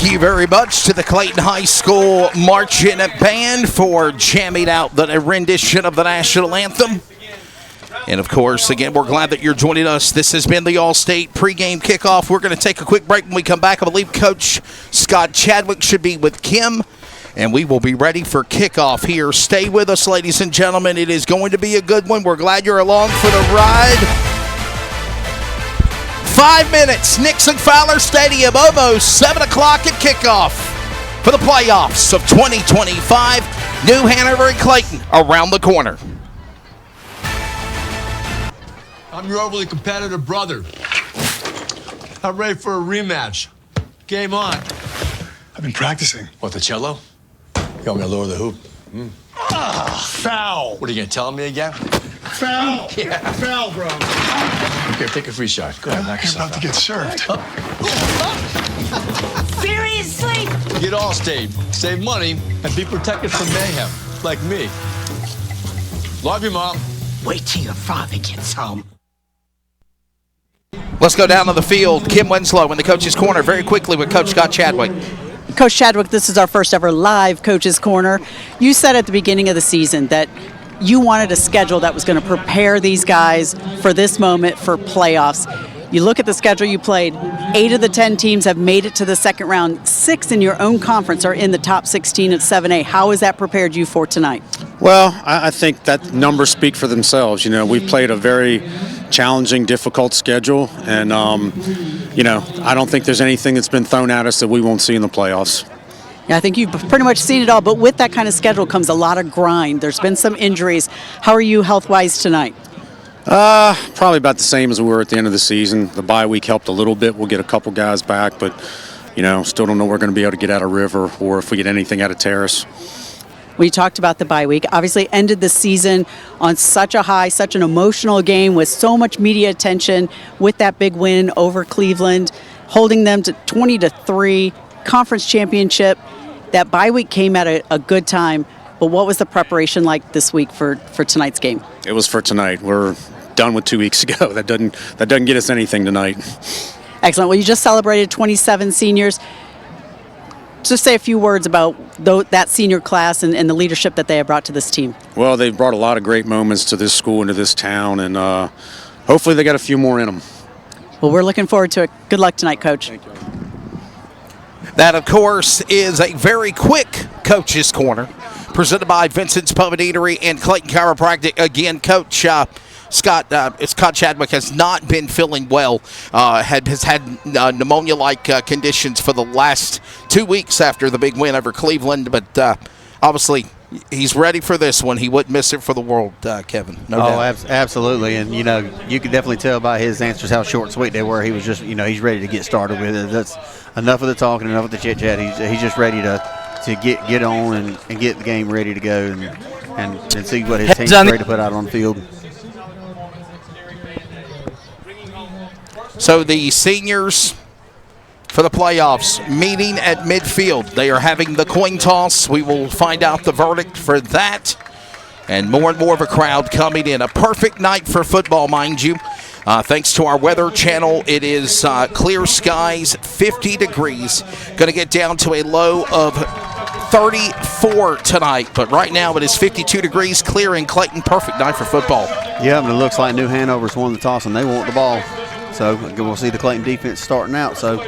Thank you very much to the Clayton High School Marching Band for jamming out the rendition of the national anthem. And, of course, again, we're glad that you're joining us. This has been the All-State pregame kickoff. We're going to take a quick break. When we come back, I believe Coach Scott Chadwick should be with Kim, and we will be ready for kickoff here. Stay with us, ladies and gentlemen. It is going to be a good one. We're glad you're along for the ride. 5 minutes, Nixon-Fowler Stadium, almost 7 o'clock at kickoff for the playoffs of 2025. New Hanover and Clayton around the corner. I'm your overly competitive brother. I'm ready for a rematch. Game on. I've been practicing. What, the cello? You want me to lower the hoop? Foul. What, are you going to tell me again? Foul. Yeah. Foul, bro. Here, take a free shot. Go ahead, knock You're yourself about to get served. Seriously? Get Allstate, save money, and be protected from mayhem, like me. Love you, Mom. Wait till your father gets home. Let's go down to the field. Kim Winslow in the coach's corner very quickly with Coach Scott Chadwick. Coach Chadwick, this is our first ever live Coach's Corner. You said at the beginning of the season that you wanted a schedule that was going to prepare these guys for this moment for playoffs. You look at the schedule you played, 8 of the 10 teams have made it to the second round. 6 in your own conference are in the top 16 of 7A. How has that prepared you for tonight? Well, I think that numbers speak for themselves. You know, we've played a very challenging, difficult schedule, and, you know, I don't think there's anything that's been thrown at us that we won't see in the playoffs. Yeah, I think you've pretty much seen it all, but with that kind of schedule comes a lot of grind. There's been some injuries. How are you health-wise tonight? Probably about the same as we were at the end of the season. The bye week helped a little bit. We'll get a couple guys back, but, you know, still don't know we're going to be able to get out of River or if we get anything out of Terrace. We talked about the bye week. Obviously ended the season on such a high, such an emotional game with so much media attention with that big win over Cleveland, holding them to 20-3, conference championship. That bye week came at a good time, but what was the preparation like this week for tonight's game? It was for tonight. We're done with 2 weeks ago. That doesn't get us anything tonight. Excellent. Well, you just celebrated 27 seniors. Just say a few words about that senior class and the leadership that they have brought to this team. Well, they've brought a lot of great moments to this school and to this town, and hopefully they got a few more in them. Well, we're looking forward to it. Good luck tonight, Coach. Thank you. That, of course, is a very quick Coach's Corner presented by Vincent's Pub and Eatery and Clayton Chiropractic. Again, Coach Scott Chadwick has not been feeling well, has had pneumonia-like conditions for the last 2 weeks after the big win over Cleveland, but obviously he's ready for this one. He wouldn't miss it for the world, Kevin. No doubt. Absolutely, and, you know, you could definitely tell by his answers how short and sweet they were. He was just, you know, he's ready to get started with it. That's enough of the talking, enough of the chit-chat. He's just ready to get on and get the game ready to go and see what his team's ready to put out on the field. So the seniors for the playoffs meeting at midfield. They are having the coin toss. We will find out the verdict for that. And more of a crowd coming in. A perfect night for football, mind you. Thanks to our weather channel, it is clear skies, 50 degrees. Going to get down to a low of 34 tonight. But right now it is 52 degrees, clear in Clayton. Perfect night for football. Yeah, but it looks like New Hanover's won the toss and they want the ball. So we'll see the Clayton defense starting out. So,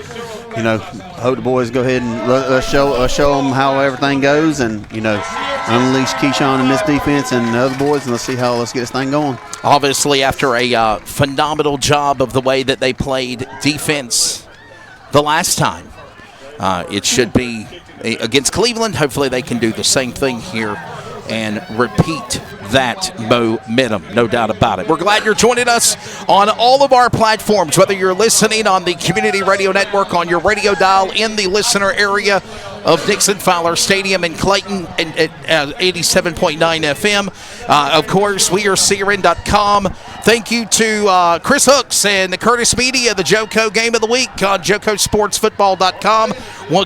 you know, hope the boys go ahead and let's show them how everything goes, and, you know, unleash Keyshawn and this defense and the other boys, and let's get this thing going. Obviously, after a phenomenal job of the way that they played defense the last time, it should be against Cleveland. Hopefully they can do the same thing here and repeat that momentum, no doubt about it. We're glad you're joining us on all of our platforms, whether you're listening on the Community Radio Network, on your radio dial in the listener area of Nixon-Fowler Stadium in Clayton at 87.9 FM. Of course, we are CRN.com. Thank you to Chris Hooks and the Curtis Media, the JoCo Game of the Week on JoCoSportsFootball.com.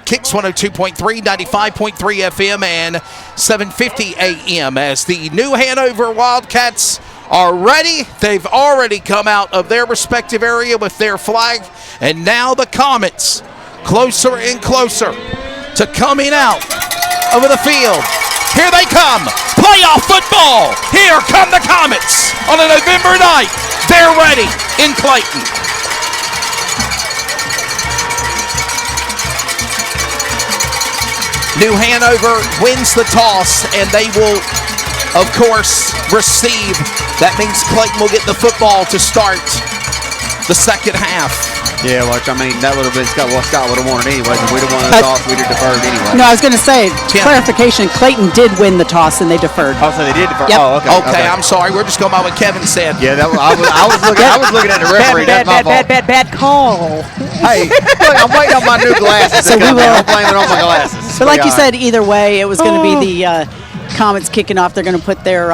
Kicks 102.3, 95.3 FM, and 750 AM as the New Hanover Wildcats are ready. They've already come out of their respective area with their flag, and now the Comets closer and closer to coming out over the field. Here they come. Playoff football. Here come the Comets on a November night. They're ready in Clayton. New Hanover wins the toss, and they will, of course, receive. That means Clayton will get the football to start the second half. Yeah, which, I mean, that would have been what Scott would have wanted anyway. If we'd have won the toss, we'd have deferred anyway. No, I was going to say, clarification, Clayton did win the toss and they deferred. Oh, so they did defer. Yep. Oh, Okay, I'm sorry. We're just going by what Kevin said. Yeah, I was looking at the referee. That's my fault. Bad call. Hey, look, I'm waiting on my new glasses. So to come we will- in. I'm blaming on my glasses. But like you said, either way, it was going to be the Comets kicking off. They're going to put their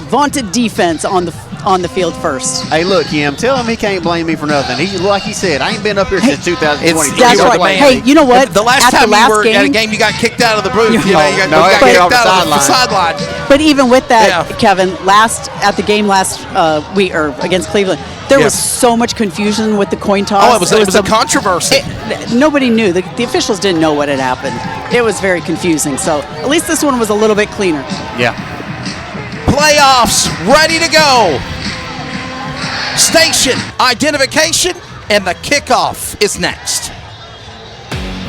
vaunted defense on the field first. Hey, look, Kim, tell him he can't blame me for nothing. He, like he said, I ain't been up here since 2020. That's right. Hey, you know what? The last At time the you last were game, at a game, you got kicked out of the booth. You got I got kicked off the out of the sideline. But even with that, Yeah. Kevin, at the game last week or against Cleveland, there was so much confusion with the coin toss. Oh, it was a controversy. Nobody knew. The officials didn't know what had happened. It was very confusing. So at least this one was a little bit cleaner. Yeah. Playoffs ready to go. Station identification, and the kickoff is next.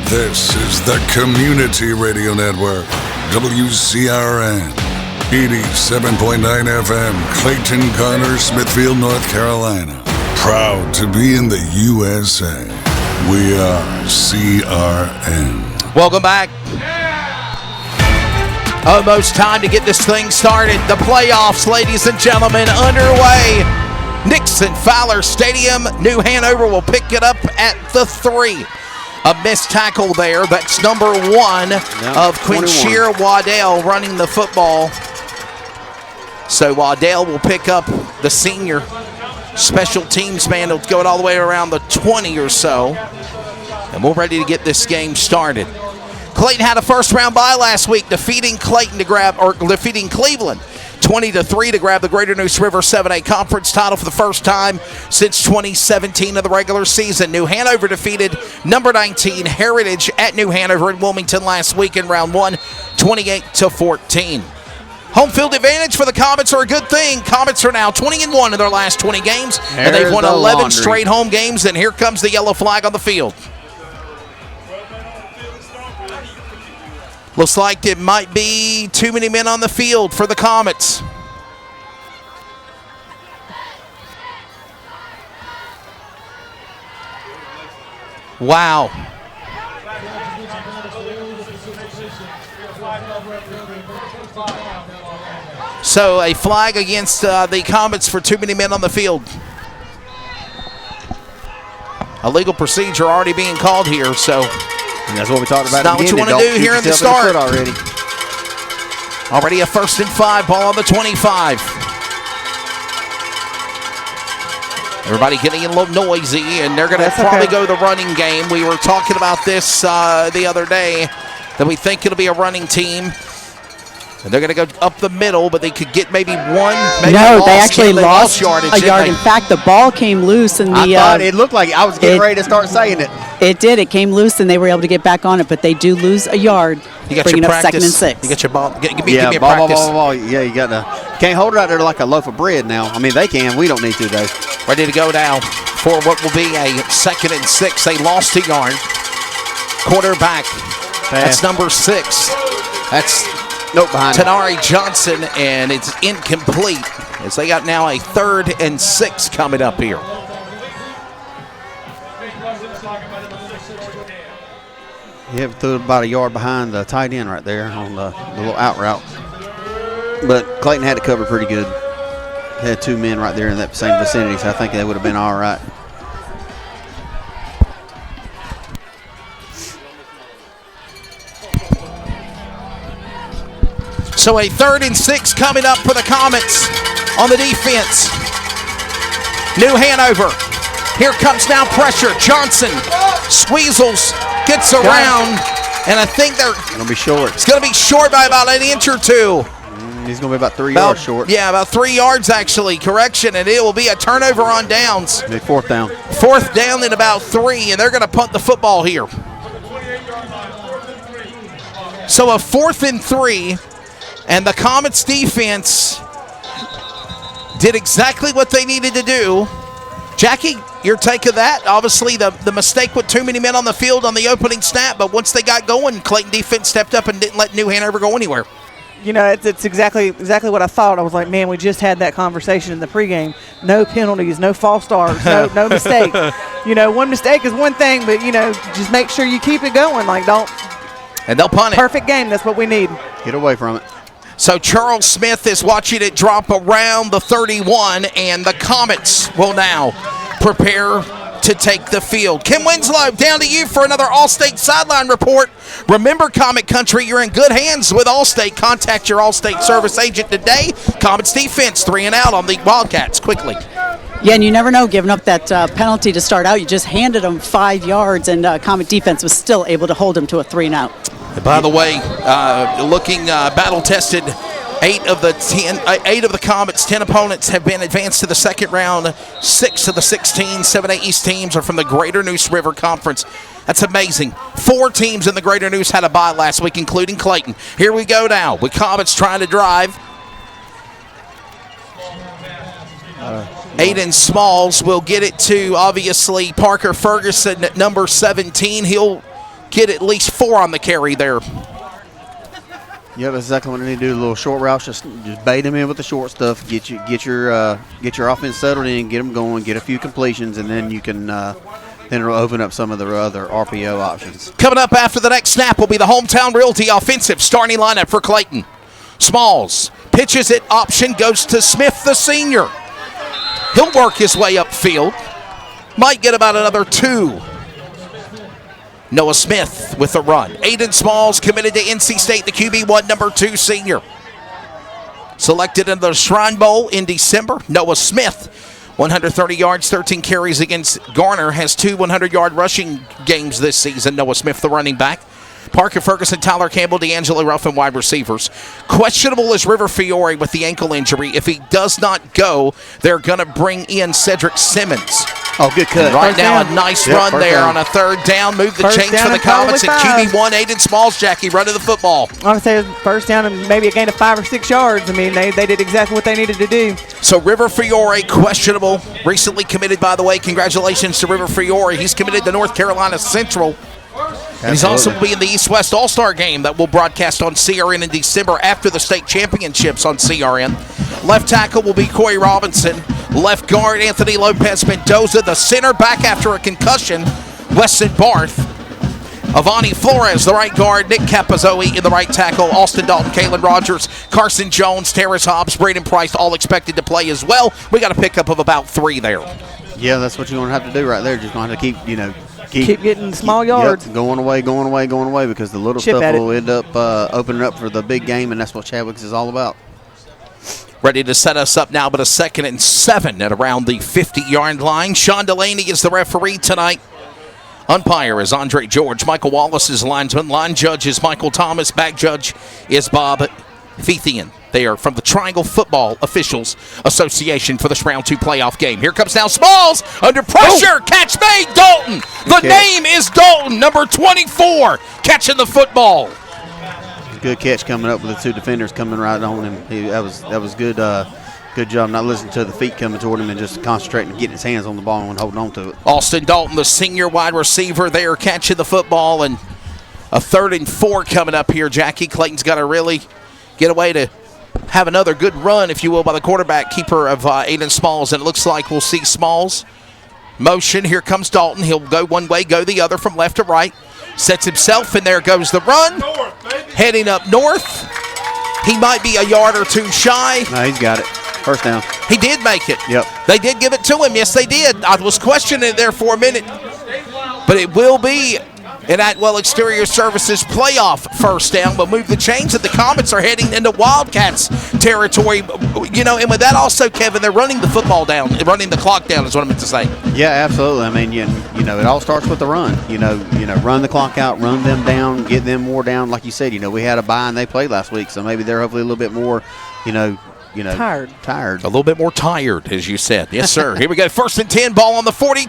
This is the Community Radio Network, WCRN, 87.9 FM, Clayton, Connor, Smithfield, North Carolina. Proud to be in the USA. We are CRN. Welcome back. Almost time to get this thing started. The playoffs, ladies and gentlemen, underway. Nixon-Fowler Stadium. New Hanover will pick it up at the 3. A missed tackle there. That's number 1 of Quinshire Waddell running the football. So Waddell will pick up the senior special teams man. He'll go all the way around the 20 or so. And we're ready to get this game started. Clayton had a first-round bye last week, defeating Cleveland 20-3 to grab the Greater Neuse River 7A Conference title for the first time since 2017 of the regular season. New Hanover defeated number 19 Heritage at New Hanover in Wilmington last week in round 1, 28-14. Home field advantage for the Comets are a good thing. Comets are now 20-1 in their last 20 games, and they've won 11 straight home games, and here comes the yellow flag on the field. Looks like it might be too many men on the field for the Comets. Wow. So a flag against the Comets for too many men on the field. A legal procedure already being called here, so And that's what we talked about. Not what you want to do here in the start. Already a 1st and 5, ball on the 25. Everybody getting a little noisy, and they're going to probably go the running game. We were talking about this the other day, that we think it'll be a running team. And they're going to go up the middle, but they could get maybe one. No, they actually lost yardage. a yard. In fact, the ball came loose, and I thought it looked like I was getting ready to start saying it. It did. It came loose, and they were able to get back on it, but they do lose a yard. You got bringing your up practice. 2nd and 6. You got your ball. Give me a ball, practice. ball. Yeah, you got to. Can't hold it out there like a loaf of bread now. I mean, they can. We don't need to, though. Ready to go now for what will be a 2nd and 6. They lost a yard. Quarterback. That's number 6. That's behind Tanari Johnson, and it's incomplete as they got now a 3rd and 6 coming up here. Yeah, threw about a yard behind the tight end right there on the little out route. But Clayton had it covered pretty good. Had 2 men right there in that same vicinity, so I think they would have been all right. So a 3rd and 6 coming up for the Comets on the defense. New Hanover. Here comes now pressure. Johnson squeezles, gets around, and I think they're going to be short. It's going to be short by about an inch or 2. He's going to be about 3 yards short. Yeah, about 3 yards actually. Correction, and it will be a turnover on downs. Maybe 4th down. 4th down and about 3, and they're going to punt the football here. So a 4th and 3, and the Comets defense did exactly what they needed to do. Jackie, your take of that? Obviously, the mistake with too many men on the field on the opening snap, but once they got going, Clayton defense stepped up and didn't let New Hanover go anywhere. You know, it's exactly what I thought. I was like, man, we just had that conversation in the pregame. No penalties, no false starts, no mistakes. You know, one mistake is one thing, but, you know, just make sure you keep it going. Like, don't. And they'll punt it. Perfect game. That's what we need. Get away from it. So Charles Smith is watching it drop around the 31, and the Comets will now prepare to take the field. Kim Winslow, down to you for another Allstate Sideline Report. Remember, Comet Country, you're in good hands with Allstate. Contact your Allstate service agent today. Comets defense 3 and out on the Wildcats quickly. Yeah, and you never know, giving up that penalty to start out, you just handed them 5 yards, and Comet defense was still able to hold them to a 3 and out. By the way, looking battle-tested, 8 of the Comets' 10 opponents have been advanced to the second round. 6 of the 16 7A East teams are from the Greater Neuse River Conference. That's amazing. 4 teams in the Greater Neuse had a bye last week, including Clayton. Here we go now with Comets trying to drive. Aiden Smalls will get it to, obviously, Parker Ferguson at number 17. He'll get at least 4 on the carry there. Yeah, that's exactly what they need to do. A little short routes, just bait them in with the short stuff. Get your offense settled in, get them going, get a few completions, and then you can then it'll open up some of the other RPO options. Coming up after the next snap will be the Hometown Realty offensive starting lineup for Clayton. Smalls pitches it, option goes to Smith, the senior. He'll work his way upfield. Might get about another 2. Noah Smith with the run. Aiden Smalls committed to NC State, the QB1, number 2 senior. Selected in the Shrine Bowl in December. Noah Smith, 130 yards, 13 carries against Garner, has 2 100-yard rushing games this season. Noah Smith, the running back. Parker Ferguson, Tyler Campbell, D'Angelo Ruffin, wide receivers. Questionable is River Fiore with the ankle injury. If he does not go, they're going to bring in Cedric Simmons. Oh, good cut. Right First now, down. a nice run there on a 3rd down. Move the First chains down for the and probably Comets at 5. QB1. Aiden Smalls, Jackie, running the football. I want to say first down and maybe a gain of 5 or 6 yards. I mean, they did exactly what they needed to do. So River Fiore, questionable. Recently committed, by the way. Congratulations to River Fiore. He's committed to North Carolina Central. And he's also will be in the East-West All-Star game that will broadcast on CRN in December after the state championships on CRN. Left tackle will be Corey Robinson. Left guard, Anthony Lopez Mendoza. The center back after a concussion, Weston Barth. Avani Flores, the right guard. Nick Capizzoe in the right tackle. Austin Dalton, Kalen Rogers, Carson Jones, Terrace Hobbs, Braden Price, all expected to play as well. We got a pickup of about 3 there. Yeah, that's what you're going to have to do right there. Just going to have to keep getting small yards. Yep, going away, because the little Chip stuff at it. will end up opening up for the big game, and that's what Chadwick's is all about. Ready to set us up now, but a 2nd and 7 at around the 50-yard line. Sean Delaney is the referee tonight. Umpire is Andre George. Michael Wallace is linesman. Line judge is Michael Thomas. Back judge is Bob Fethian. They are from the Triangle Football Officials Association for this round 2 playoff game. Here comes now Smalls under pressure. Catch made, Dalton. The name is Dalton, number 24, catching the football. Good catch coming up with the 2 defenders coming right on him. That was good. Good job not listening to the feet coming toward him and just concentrating and getting his hands on the ball and holding on to it. Austin Dalton, the senior wide receiver, there catching the football, and a 3rd and 4 coming up here. Jackie, Clayton's got to really get away to have another good run, if you will, by the quarterback keeper of Aiden Smalls, and it looks like we'll see Smalls motion. Here comes Dalton. He'll go one way, go the other from left to right. Sets himself, and there goes the run. Heading up north. He might be a yard or 2 shy. No, he's got it. First down. He did make it. Yep. They did give it to him. Yes, they did. I was questioning it there for a minute. But it will be an Atwell Exterior Services playoff first down. We'll move the chains, and the Comets are heading into Wildcats territory. You know, and with that also, Kevin, they're running the football down, running the clock down is what I meant to say. Yeah, absolutely. I mean, you know, it all starts with the run. You know, run the clock out, run them down, get them more down. Like you said, we had a bye and they played last week, so maybe they're hopefully a little bit more, tired. A little bit more tired, as you said. Yes, sir. Here we go. 1st and 10, ball on the 42.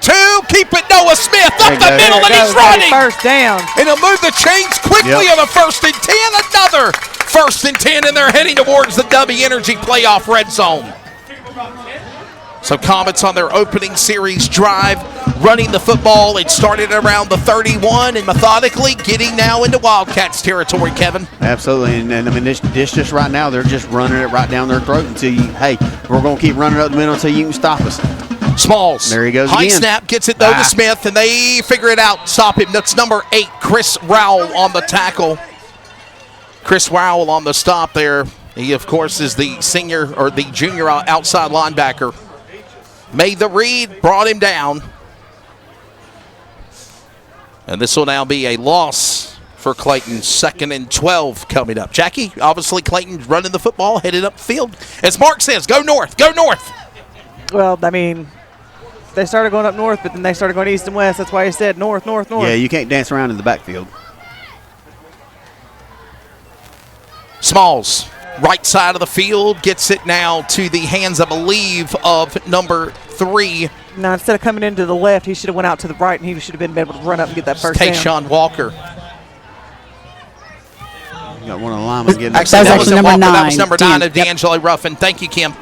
Keep it, Noah Smith up the middle, and he's running. First down. And he'll move the chains quickly on the 1st and 10. Another 1st and 10, and they're heading towards the W Energy playoff red zone. So Comets on their opening series drive, running the football. It started around the 31 and methodically getting now into Wildcats territory, Kevin. Absolutely, and I mean, this just right now, they're just running it right down their throat until we're going to keep running up the middle until you can stop us. Smalls. There he goes High again. snap, gets it though to Smith, and they figure it out, stop him. That's number 8, Chris Rowell on the tackle. Chris Rowell on the stop there. He, of course, is the junior outside linebacker. Made the read, brought him down. And this will now be a loss for Clayton. 2nd and 12 coming up. Jackie, obviously Clayton's running the football, headed up the field. As Mark says, go north, go north. Well, I mean, they started going up north, but then they started going east and west. That's why he said north, north, north. Yeah, you can't dance around in the backfield. Smalls, right side of the field, gets it now to the hands, I believe, of number 3. Now, instead of coming into the left, he should have went out to the right, and he should have been able to run up and get that first down. Tayshawn Walker. You got one of the linemen getting That was number 9. That was number 9 of Yep. D'Angelo Ruffin. Thank you, Kim.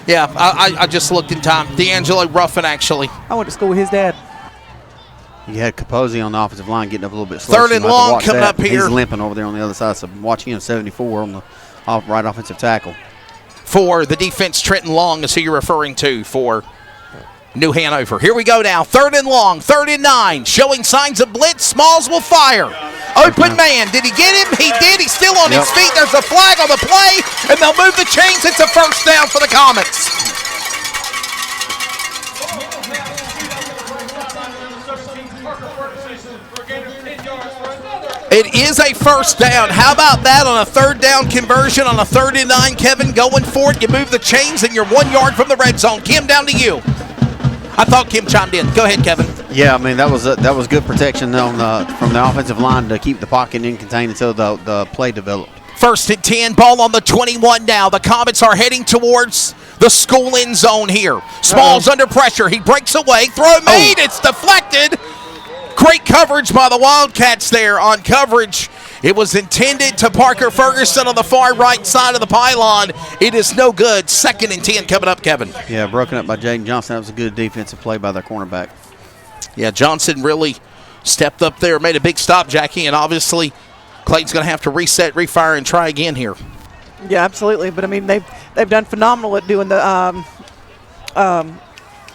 Yeah, I just looked in time. D'Angelo Ruffin, actually. I went to school with his dad. You had Capozzi on the offensive line getting up a little bit slow. 3rd and long coming up here. He's limping over there on the other side, so watching him 74 on the right offensive tackle. For the defense, Trenton Long is who you're referring to for New Hanover. Here we go now. 3rd and long, 3rd and 9. Showing signs of blitz. Smalls will fire. Open man. Did he get him? He did. He's still on his feet. There's a flag on the play, and they'll move the chains. It's a first down for the Comets. It is a first down. How about that on a 3rd down conversion on a 3rd and 9, Kevin? Going for it. You move the chains, and you're 1 yard from the red zone. Kim, down to you. I thought Kim chimed in. Go ahead, Kevin. Yeah, I mean, that was good protection from the offensive line to keep the pocket in contained until the play developed. 1st and 10, ball on the 21 now. The Comets are heading towards the school end zone here. Smalls under pressure. He breaks away. Throw made. It's deflected. Great coverage by the Wildcats there on coverage. It was intended to Parker Ferguson on the far right side of the pylon. It is no good. 2nd and 10 coming up, Kevin. Yeah, broken up by Jaden Johnson. That was a good defensive play by their cornerback. Yeah, Johnson really stepped up there, made a big stop, Jackie, and obviously Clayton's going to have to reset, refire, and try again here. Yeah, absolutely. But I mean, they've done phenomenal at doing the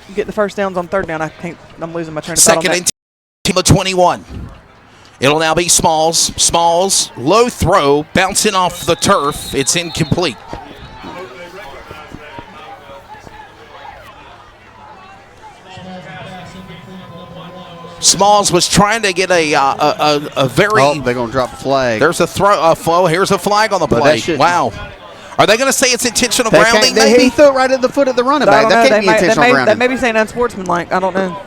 getting the first downs on 3rd down. I'm losing my train of thought. 2nd and 10, the 21. It'll now be Smalls. Smalls, low throw, bouncing off the turf. It's incomplete. Smalls was trying to get a very. Oh, they're going to drop a flag. There's a throw. Here's a flag on the play. Wow. Are they going to say it's intentional grounding? He threw it right at the foot of the running back. That can't be intentional grounding. That may be saying unsportsmanlike. I don't know.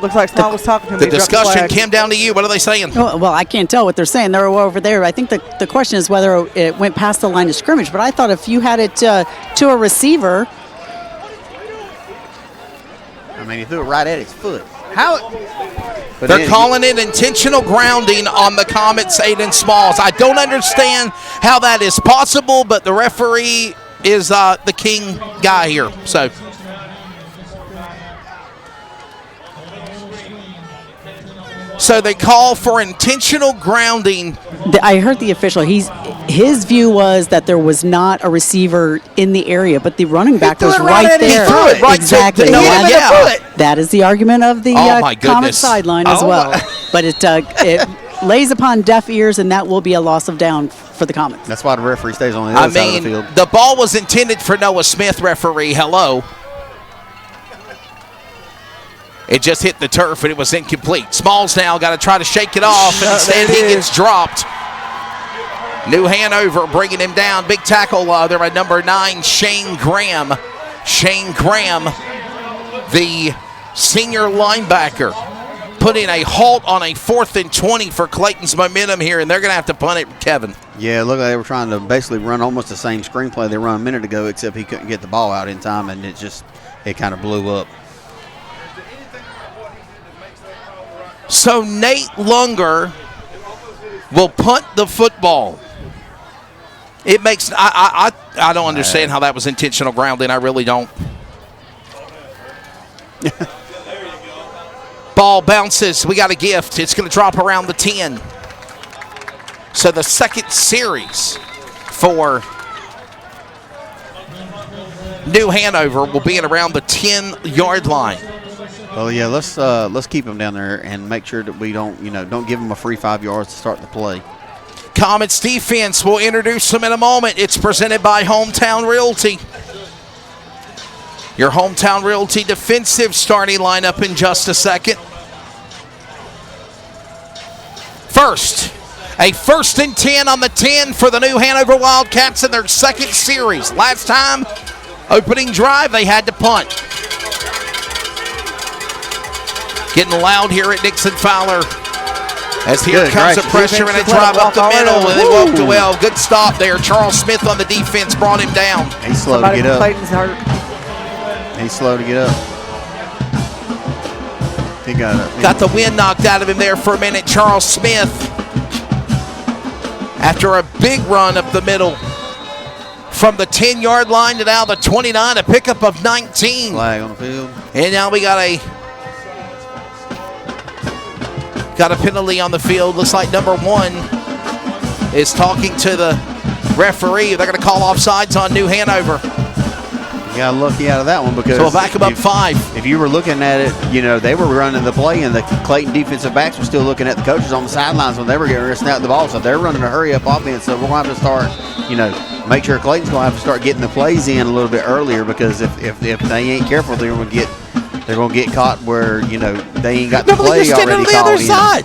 Looks like Small was talking to him. The discussion came down to you. What are they saying? Well, I can't tell what they're saying. They're over there. I think the question is whether it went past the line of scrimmage. But I thought if you had it to a receiver. I mean, he threw it right at his foot. How? They're calling it intentional grounding on the Comets, Aiden Smalls. I don't understand how that is possible, but the referee is the king guy here. So they call for intentional grounding. I heard the official. His view was that there was not a receiver in the area, but the running back was right there. He threw it right exactly. to That is the argument of the Comet sideline as well. But it lays upon deaf ears, and that will be a loss of down for the Comets. That's why the referee stays on the other side of the field. The ball was intended for Noah Smith, referee. Hello. It just hit the turf, and it was incomplete. Smalls now got to try to shake it off, and instead he gets dropped. New Hanover bringing him down. Big tackle there at number 9, Shane Graham. Shane Graham, the senior linebacker. putting a halt on a 4th and 20 for Clayton's momentum here, and they're going to have to punt it, Kevin. Yeah, look, they were trying to basically run almost the same screenplay they run a minute ago, except he couldn't get the ball out in time, and it kind of blew up. So Nate Lunger will punt the football. It makes I don't understand how that was intentional grounding. I really don't. Ball bounces. We got a gift. It's going to drop around the 10. So the second series for New Hanover will be at around the 10-yard line. Well, yeah, let's keep them down there and make sure that we don't give them a free 5 yards to start the play. Comets defense will introduce them in a moment. It's presented by Hometown Realty. Your Hometown Realty defensive starting lineup in just a second. First, a 1st and 10 on the 10 for the New Hanover Wildcats in their second series. Last time, opening drive, they had to punt. Getting loud here at Nixon-Fowler. As here comes the pressure and a drive up the middle, and they walked well. Good stop there. Charles Smith on the defense brought him down. He's slow to get up. He's slow to get up. He got it. Got the wind knocked out of him there for a minute. Charles Smith, after a big run up the middle, from the 10-yard line to now the 29, a pickup of 19. Flag on the field. And now we got a penalty on the field. Looks like number 1 is talking to the referee. They're going to call offsides on New Hanover. You got lucky out of that one because so we'll back them up 5. If you were looking at it, they were running the play, and the Clayton defensive backs were still looking at the coaches on the sidelines when they were getting ready to snap the ball. So they're running a hurry-up offense. So we're going to have to start, make sure Clayton's going to have to start getting the plays in a little bit earlier, because if they ain't careful, they're going to get caught where they ain't got the play already called in. Side.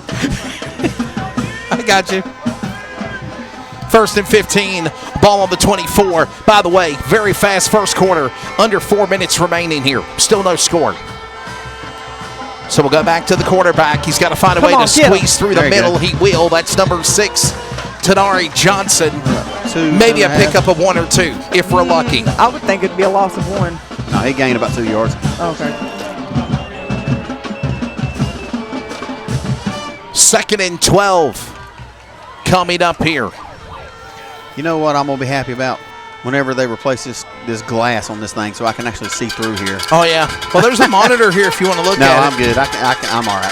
I got you. 1st and 15, ball on the 24. By the way, very fast first quarter, under 4 minutes remaining here. Still no score. So we'll go back to the quarterback. He's got to find a way to squeeze through the middle. He will. That's number 6, Tanari Johnson. Maybe a pickup of 1 or 2 if we're lucky. I would think it'd be a loss of 1. No, he gained about 2 yards. Okay. 2nd and 12 coming up here. You know what I'm going to be happy about? Whenever they replace this glass on this thing so I can actually see through here. Oh, yeah. Well, there's a monitor here if you want to look at it. No, I'm good. I'm all right.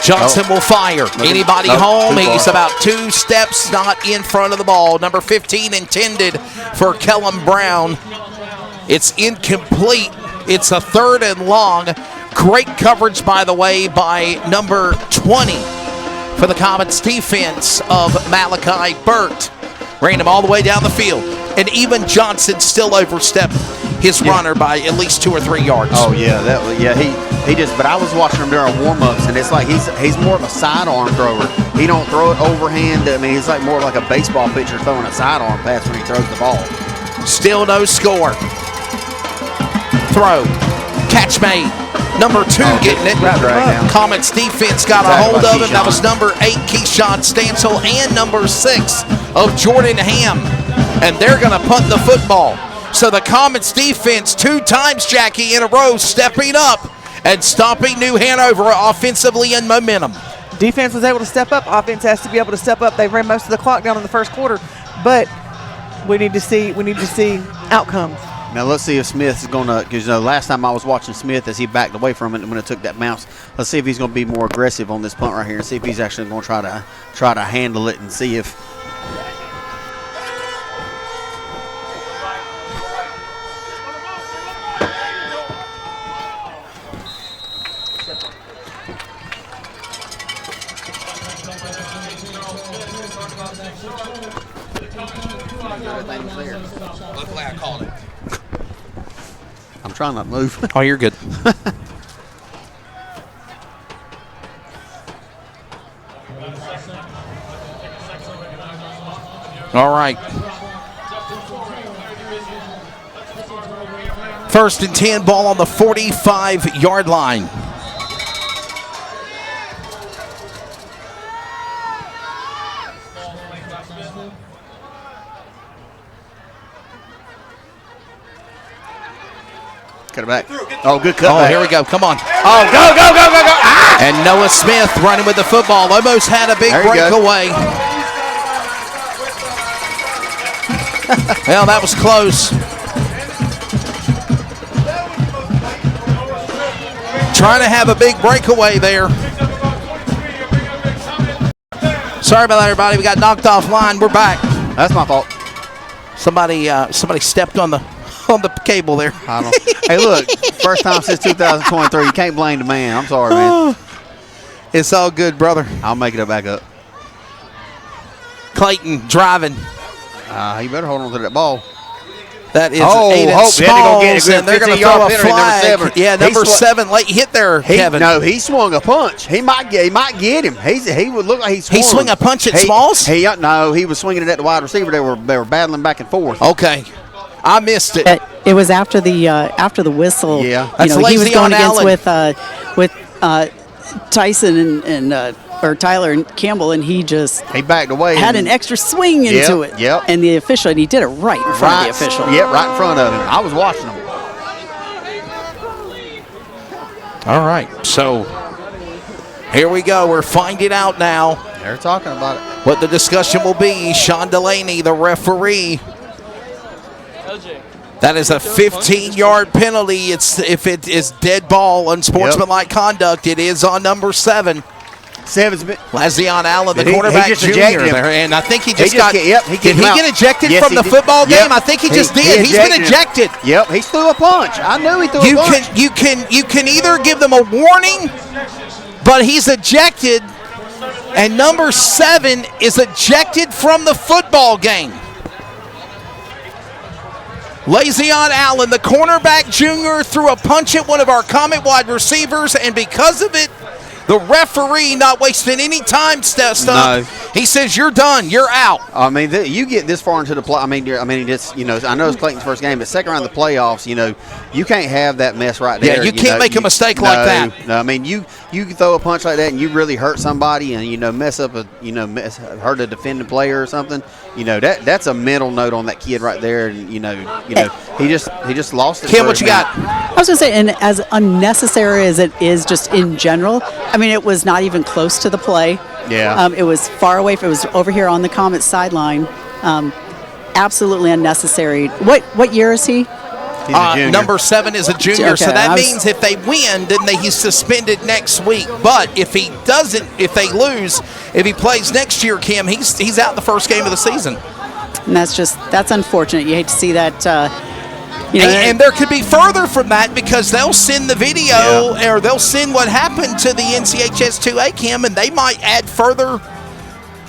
Johnson will fire. Anybody home? He's about 2 steps not in front of the ball. Number 15 intended for Kellen Brown. It's incomplete. It's a 3rd and long. Great coverage, by the way, by number 20 for the Comets defense of Malachi Burt. Ran him all the way down the field. And even Johnson still overstepped his runner by at least 2 or 3 yards. Oh, yeah. He just, but I was watching him during warm-ups, and it's like he's more of a sidearm thrower. He don't throw it overhand. I mean, he's like more like a baseball pitcher throwing a sidearm pass when he throws the ball. Still no score. Throw. Catch made. Number 2 getting it. Comets defense got a hold of him. That was number 8, Keyshawn Stansel, and number 6 of Jordan Ham. And they're going to punt the football. So the Comets defense 2 times, Jackie, in a row, stepping up and stopping New Hanover offensively in momentum. Defense was able to step up. Offense has to be able to step up. They ran most of the clock down in the first quarter, but we need to see outcomes. Now let's see if Smith is going to, because last time I was watching Smith as he backed away from it when it took that bounce. Let's see if he's going to be more aggressive on this punt right here and see if he's actually going to try to handle it and see if. Luckily I called it. I'm trying not to move. Oh, you're good. All right. First and 10, ball on the 45-yard line. Cut it back. Oh, good cut. Oh, here we go. Come on. Oh, go, go, go, go, go. Ah! And Noah Smith running with the football. Almost had a big breakaway. Well, that was close. Trying to have a big breakaway there. Sorry about that, everybody. We got knocked offline. We're back. That's my fault. Somebody stepped on the cable there. I don't know. Hey, look, first time since 2023. You can't blame the man. I'm sorry, man. It's all good, brother. I'll make it back up. Clayton driving. You better hold on to that ball. That is Aiden Smalls, and they're going to throw a flag. Yeah, number 7 late hit there, Kevin. No, he swung a punch. He might get him. He would look like he swung. He swung a punch at Smalls? No, he was swinging it at the wide receiver. They were battling back and forth. Okay, I missed it. It was after the whistle. Yeah, he was going against with Tyson and or Tyler and Campbell, and he backed away. Had an extra swing into it. Yep. And the official, and he did it right in front of the official. Yep, right in front of him. I was watching him. All right, so here we go. We're finding out now. They're talking about it. What the discussion will be. Sean Delaney, the referee. That is a 15-yard penalty. If it is dead ball, unsportsmanlike conduct, it is on number 7. Lazion Allen, the cornerback junior there, and I think he just got. Did he get ejected from the football game? I think he just did. He's been ejected. Yep, he threw a punch. I knew he threw a punch. You can either give them a warning, but he's ejected, and number 7 is ejected from the football game. Lazion Allen, the cornerback junior, threw a punch at one of our Comet wide receivers, and because of it, the referee, not wasting any time, he says, "You're done. You're out." I mean, you get this far into the play. I mean, it's I know it's Clayton's first game, but second round of the playoffs, you can't have that mess right there. Yeah, you can't make a mistake like that. No, I mean, you can throw a punch like that and you really hurt somebody and mess up hurt a defending player or something. That's a mental note on that kid right there, and he just lost it. Kim, what you got? I was going to say, and as unnecessary as it is just in general, I mean, it was not even close to the play. Yeah. It was far away. It was over here on the Comets sideline. Absolutely unnecessary. What year is he? He's a junior. Number 7 is a junior, okay, so that means if they win, then he's suspended next week. But if he doesn't, if they lose, if he plays next year, Kim, he's out the first game of the season. And that's unfortunate. You hate to see that. And there could be further from that because they'll send the video or they'll send what happened to the NCHSAA, Kim, and they might add further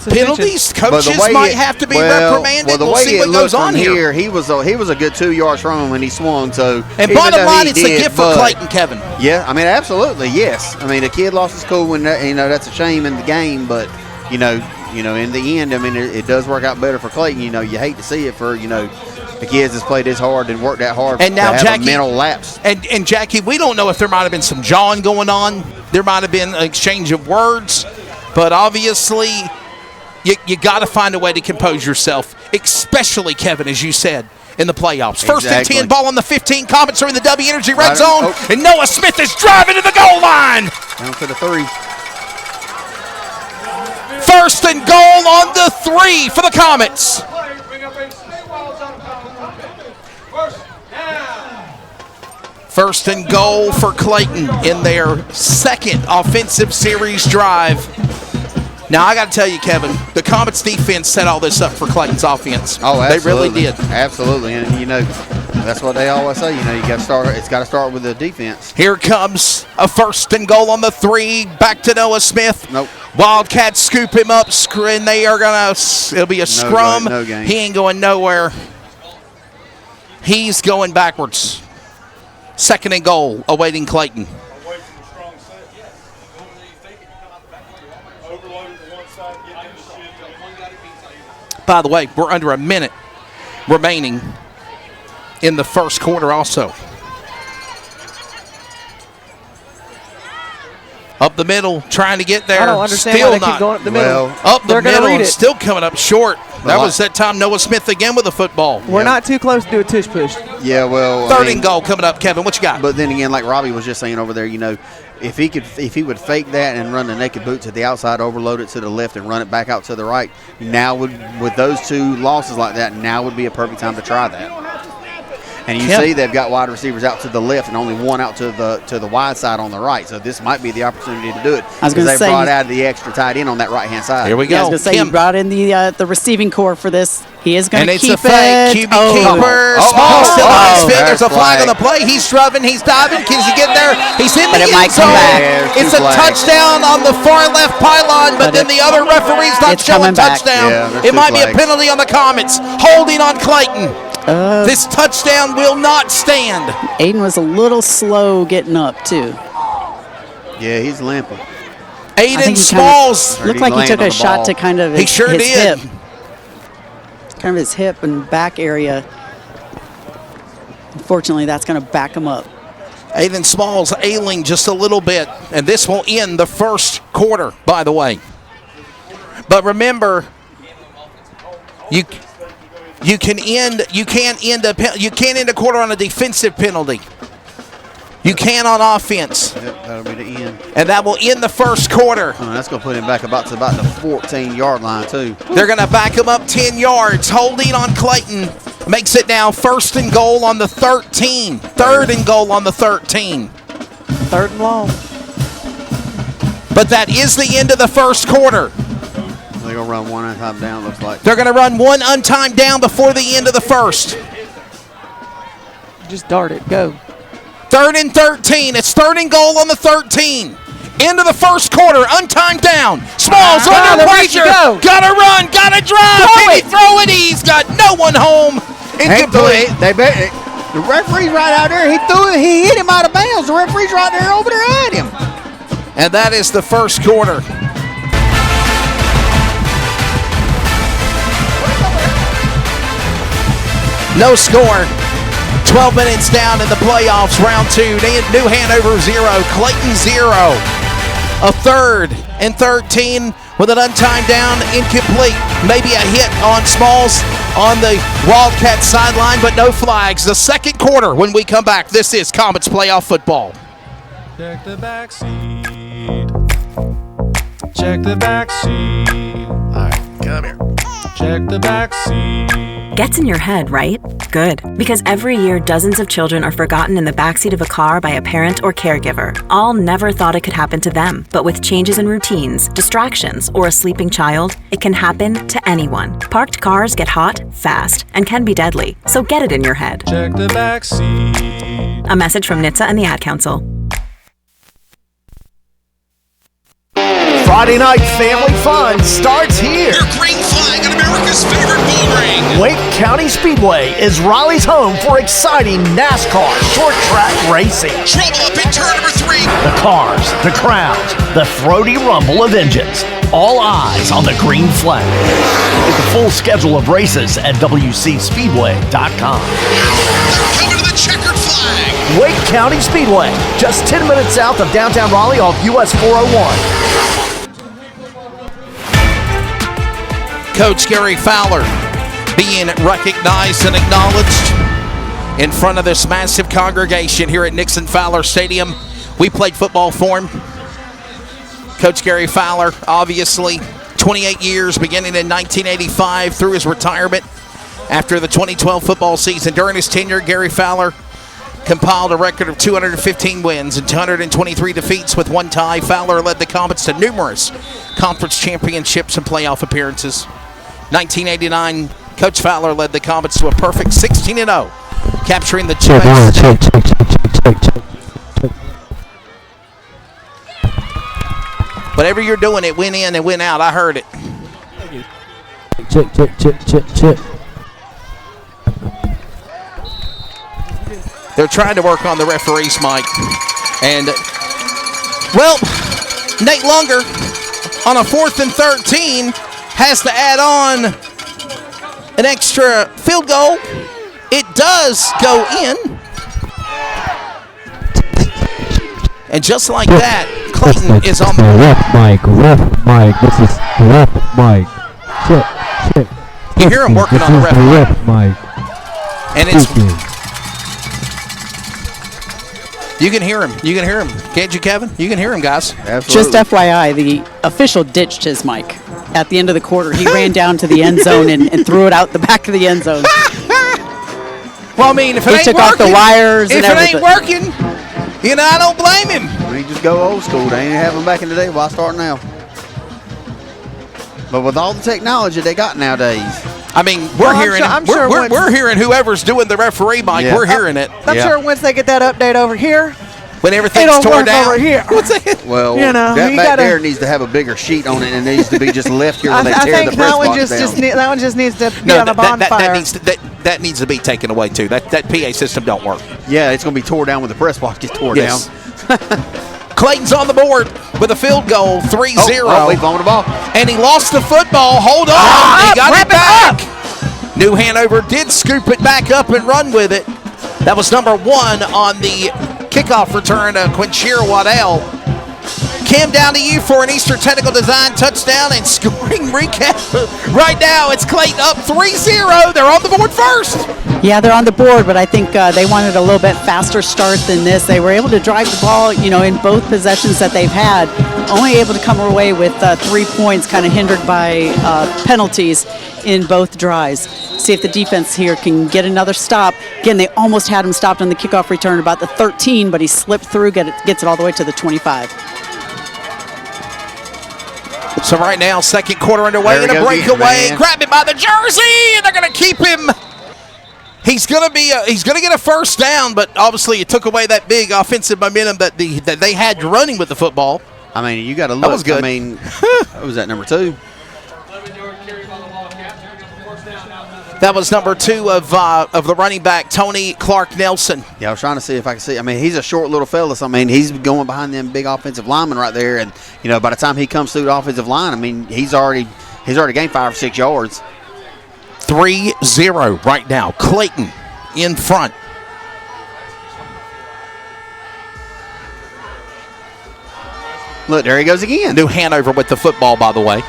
penalties. Coaches might have to be reprimanded. Well, the we'll way see what it goes looked on from here. He was a good 2 yards from him when he swung. So, and bottom line, it's a gift for Clayton, Kevin. Yeah, I mean, absolutely, yes. I mean, the kid lost his cool when that's a shame in the game, but in the end, I mean, it does work out better for Clayton. You hate to see it for the kids that's played this hard and worked that hard and now, to have Jackie, a mental lapse. And Jackie, we don't know if there might have been some jawing going on. There might have been an exchange of words, but obviously you got to find a way to compose yourself, especially, Kevin, as you said, in the playoffs. First and 10, ball on the 15. Comets are in the W Energy red zone, and Noah Smith is driving to the goal line. Down to the 3. First and goal on the 3 for the Comets. First and goal for Clayton in their second offensive series drive. Now, I got to tell you, Kevin, the Comets defense set all this up for Clayton's offense. Oh, absolutely. They really did. Absolutely. And, that's what they always say. It's got to start with the defense. Here comes a first and goal on the 3. Back to Noah Smith. Nope. Wildcats scoop him up, and they are going to – it'll be a scrum. No game. He ain't going nowhere. He's going backwards. Second and goal awaiting Clayton. By the way, we're under a minute remaining in the first quarter also. Up the middle, trying to get there. I don't understand still why they not. keep going up the middle. Up the They're gonna middle, read and it. still coming up short. That was that time Noah Smith again with the football. We're not too close to do a tush push. Yeah, well, Third and goal coming up, Kevin. What you got? But then again, like Robbie was just saying over there, you know, if he would fake that and run the naked boot to the outside, overload it to the left, and run it back out to the right, now with those two losses like that, now would be a perfect time to try that. And you see they've got wide receivers out to the left and only one out to the wide side on the right. So this might be the opportunity to do it. I was going to say, they brought out the extra tight end on that right hand side. Here we go. Yeah, I was going to say, you brought in the receiving core for this. He is going to keep it. And it's a fake. QB keeper. Small still on his feet. There's a flag on the play. He's shoving. He's diving. Can he get there? He's in the end zone. It's a touchdown on the far left pylon, but then the other referee's not showing touchdown. It might be a penalty on the Comets. Holding on Clayton. This touchdown will not stand. Aiden was a little slow getting up, too. Yeah, he's limping. Aiden Smalls. Looked like he took a shot to kind of his hip. Kind of his hip and back area. Unfortunately, that's going to back him up. Aiden Smalls ailing just a little bit, and this will end the first quarter, by the way. But remember, you can't end a quarter on a defensive penalty. You can on offense. Yep, that'll be the end. And that will end the first quarter. Oh, that's going to put him back about the 14-yard line, too. They're going to back him up 10 yards. Holding on Clayton makes it now first and goal on the 13. Third and goal on the 13. Third and long. But that is the end of the first quarter. They're going to run one time down, looks like. They're going to run one untimed down before the end of the first. Just dart it. Go. Third and 13. It's third and goal on the 13. End of the first quarter. Untimed down. Smalls under pressure. Gotta run. Gotta drive. Can he throw it? He's got no one home. Incomplete. The referee's right out there. He threw it. He hit him out of bounds. The referee's right there over there at him. And that is the first quarter. No score. 12 minutes down in the playoffs, round 2. New Hanover 0, Clayton 0. A third and 13 with an untimed down, incomplete. Maybe a hit on Smalls on the Wildcats sideline, but no flags. The second quarter when we come back. This is Comets playoff football. Check the back seat. Check the back seat. All right, come here. Check the back seat. Gets in your head, right? Good. Because every year, dozens of children are forgotten in the backseat of a car by a parent or caregiver. All never thought it could happen to them. But with changes in routines, distractions, or a sleeping child, it can happen to anyone. Parked cars get hot, fast, and can be deadly. So get it in your head. Check the back seat. A message from NHTSAA and the Ad Council. Friday night family fun starts here. Your green flag on America's favorite bull ring. Wake County Speedway is Raleigh's home for exciting NASCAR short track racing. Trouble up in turn number 3. The cars, the crowds, the throaty rumble of engines. All eyes on the green flag. Get the full schedule of races at WCSpeedway.com. They're coming to the checkered flag. Wake County Speedway, just 10 minutes south of downtown Raleigh off US 401. Coach Gary Fowler being recognized and acknowledged in front of this massive congregation here at Nixon-Fowler Stadium. We played football for him. Coach Gary Fowler, obviously, 28 years, beginning in 1985 through his retirement after the 2012 football season. During his tenure, Gary Fowler compiled a record of 215 wins and 223 defeats with one tie. Fowler led the Comets to numerous conference championships and playoff appearances. 1989, Coach Fowler led the Comets to a perfect 16-0, capturing the check. Whatever you're doing, it went in and went out. I heard it. Check. They're trying to work on the referee's mic. And, well, Nate Lunger on a 4th and 13 has to add on an extra field goal. It does go in. And just like that, Clayton is on the Left mic. This is left mic. Shit. You hear him working on the This is the ref left mic. and it's. You can hear him. Can't you, Kevin? You can hear him, guys. Absolutely. Just FYI, the official ditched his mic at the end of the quarter. He ran down to the end zone and threw it out the back of the end zone. Well, I mean, if it He ain't took working, off the wires if and it everything. ain't working, I don't blame him. We just go old school. They ain't have them back in the day. Why start now? But with all the technology they got nowadays. I mean, we're hearing we're hearing whoever's doing the referee mic. Yeah. We're hearing it. I'm sure once they get that update over here, When everything's it'll torn work down. over here. Well, that you back gotta- there needs to have a bigger sheet on it, and it needs to be just left here when they I tear think the press box down. that one just needs to be No, on a bonfire. that needs to be taken away too. That PA system don't work. Yeah, it's going to be tore down when the press box gets tore Yes. down. Clayton's on the board with a field goal, 3-0. Oh, he fumbled the ball. And he lost the football. Hold on. He got it back. New Hanover did scoop it back up and run with it. That was number 1 on the kickoff return to Quinchira Waddell. Cam, down to you for an Eastern Technical Design touchdown and scoring recap. Right now, it's Clayton up 3-0. They're on the board first. Yeah, they're on the board, but I think they wanted a little bit faster start than this. They were able to drive the ball, in both possessions that they've had, only able to come away with 3 points, kind of hindered by penalties in both drives. See if the defense here can get another stop. Again, they almost had him stopped on the kickoff return about the 13, but he slipped through, gets it all the way to the 25. So right now, second quarter underway and a breakaway. Grab it by the jersey, and they're going to keep him. He's going to get a first down, but obviously it took away that big offensive momentum that they had running with the football. I mean, you got to look. That was good. I mean, what was that, number 2? That was number 2 of the running back, Tony Clark Nelson. Yeah, I was trying to see if I could see. I mean, he's a short little fella. So, I mean, he's going behind them big offensive linemen right there. And, by the time he comes through the offensive line, I mean, he's already gained 5 or 6 yards. 3-0 right now. Clayton in front. Look, there he goes again. New Hanover with the football, by the way.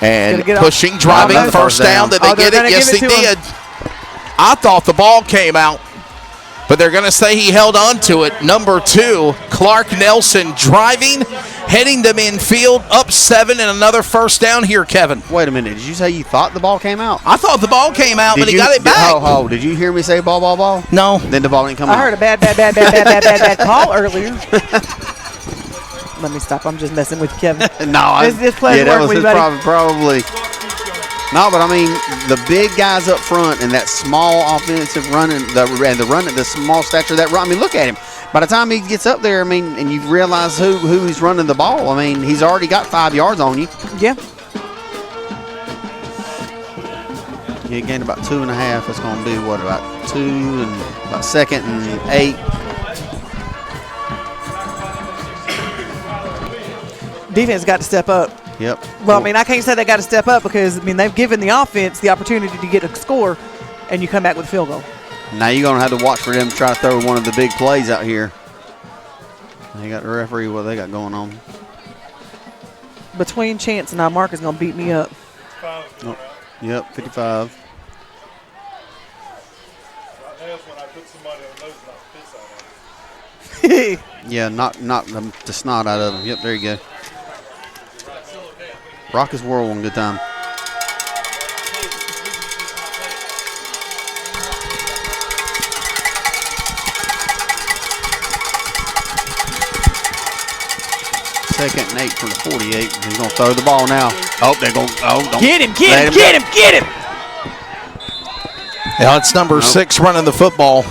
And pushing, driving, first down. Did they get it? Yes, they did. I thought the ball came out, but they're going to say he held on to it. Number 2, Clark Nelson driving, heading them infield, up 7, and another first down here, Kevin. Wait a minute. Did you say you thought the ball came out? I thought the ball came out, but he got it back. Oh, did you hear me say ball? No. Then the ball didn't come out. I heard a bad call earlier. Let me stop. I'm just messing with you, Kevin. This pleasure that working was with you, buddy. probably. No, but I mean, the big guys up front and that small offensive running, the small stature of that run. I mean, look at him. By the time he gets up there, I mean, and you realize who he's running the ball, I mean, he's already got 5 yards on you. Yeah. He gained about 2.5. It's going to be about 2 and about 2nd and 8. Defense got to step up. Yep. Well, I mean, I can't say they got to step up because, I mean, they've given the offense the opportunity to get a score, and you come back with a field goal. Now you're going to have to watch for them to try to throw one of the big plays out here. They got the referee, what they got going on. Between Chance and I, Mark is going to beat me up. Oh, yep, 55. Yeah, knock the snot out of him. Yep, there you go. Rock his world one good time. Second and 8 from the 48. He's going to throw the ball now. Oh, they're going. Oh, don't get him! Yeah, it's number 6 running the football.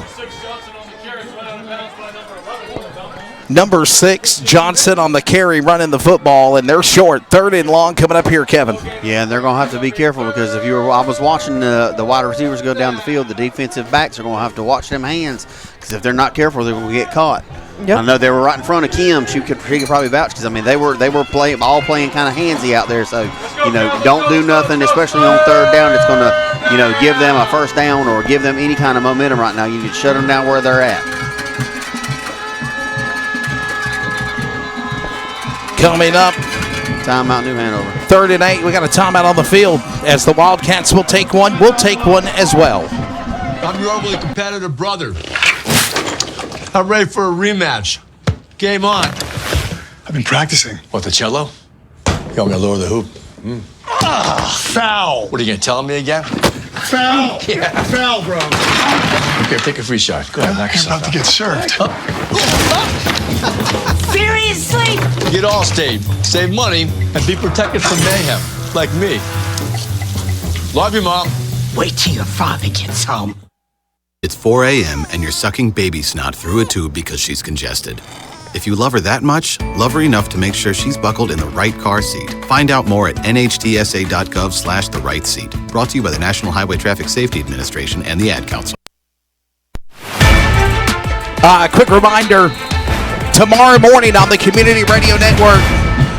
Number 6, Johnson on the carry running the football, and they're short. 3rd and long coming up here, Kevin. Yeah, and they're going to have to be careful because I was watching the wide receivers go down the field. The defensive backs are going to have to watch them hands because if they're not careful, they're going to get caught. Yep. I know they were right in front of Kim. She could probably vouch because I mean they were playing kind of handsy out there. So don't do nothing, especially on 3rd down. It's going to give them a first down or give them any kind of momentum right now. You need to shut them down where they're at. Coming up. Timeout, New Hanover. 3rd and 8. We got a timeout on the field as the Wildcats will take one. We'll take one as well. I'm your overly competitive brother. I'm ready for a rematch. Game on. I've been practicing. What, the cello? You want me to lower the hoop? Foul. What are you going to tell me again? Foul. Yeah. Foul, bro. Here, take a free shot. Go ahead, knock You're yourself about to get served. Seriously? Get Allstate. Save money and be protected from mayhem. Like me. Love you, Mom. Wait till your father gets home. It's 4 a.m. and you're sucking baby snot through a tube because she's congested. If you love her that much, love her enough to make sure she's buckled in the right car seat. Find out more at nhtsa.gov/the right seat. Brought to you by the National Highway Traffic Safety Administration and the Ad Council. Quick reminder, tomorrow morning on the Community Radio Network,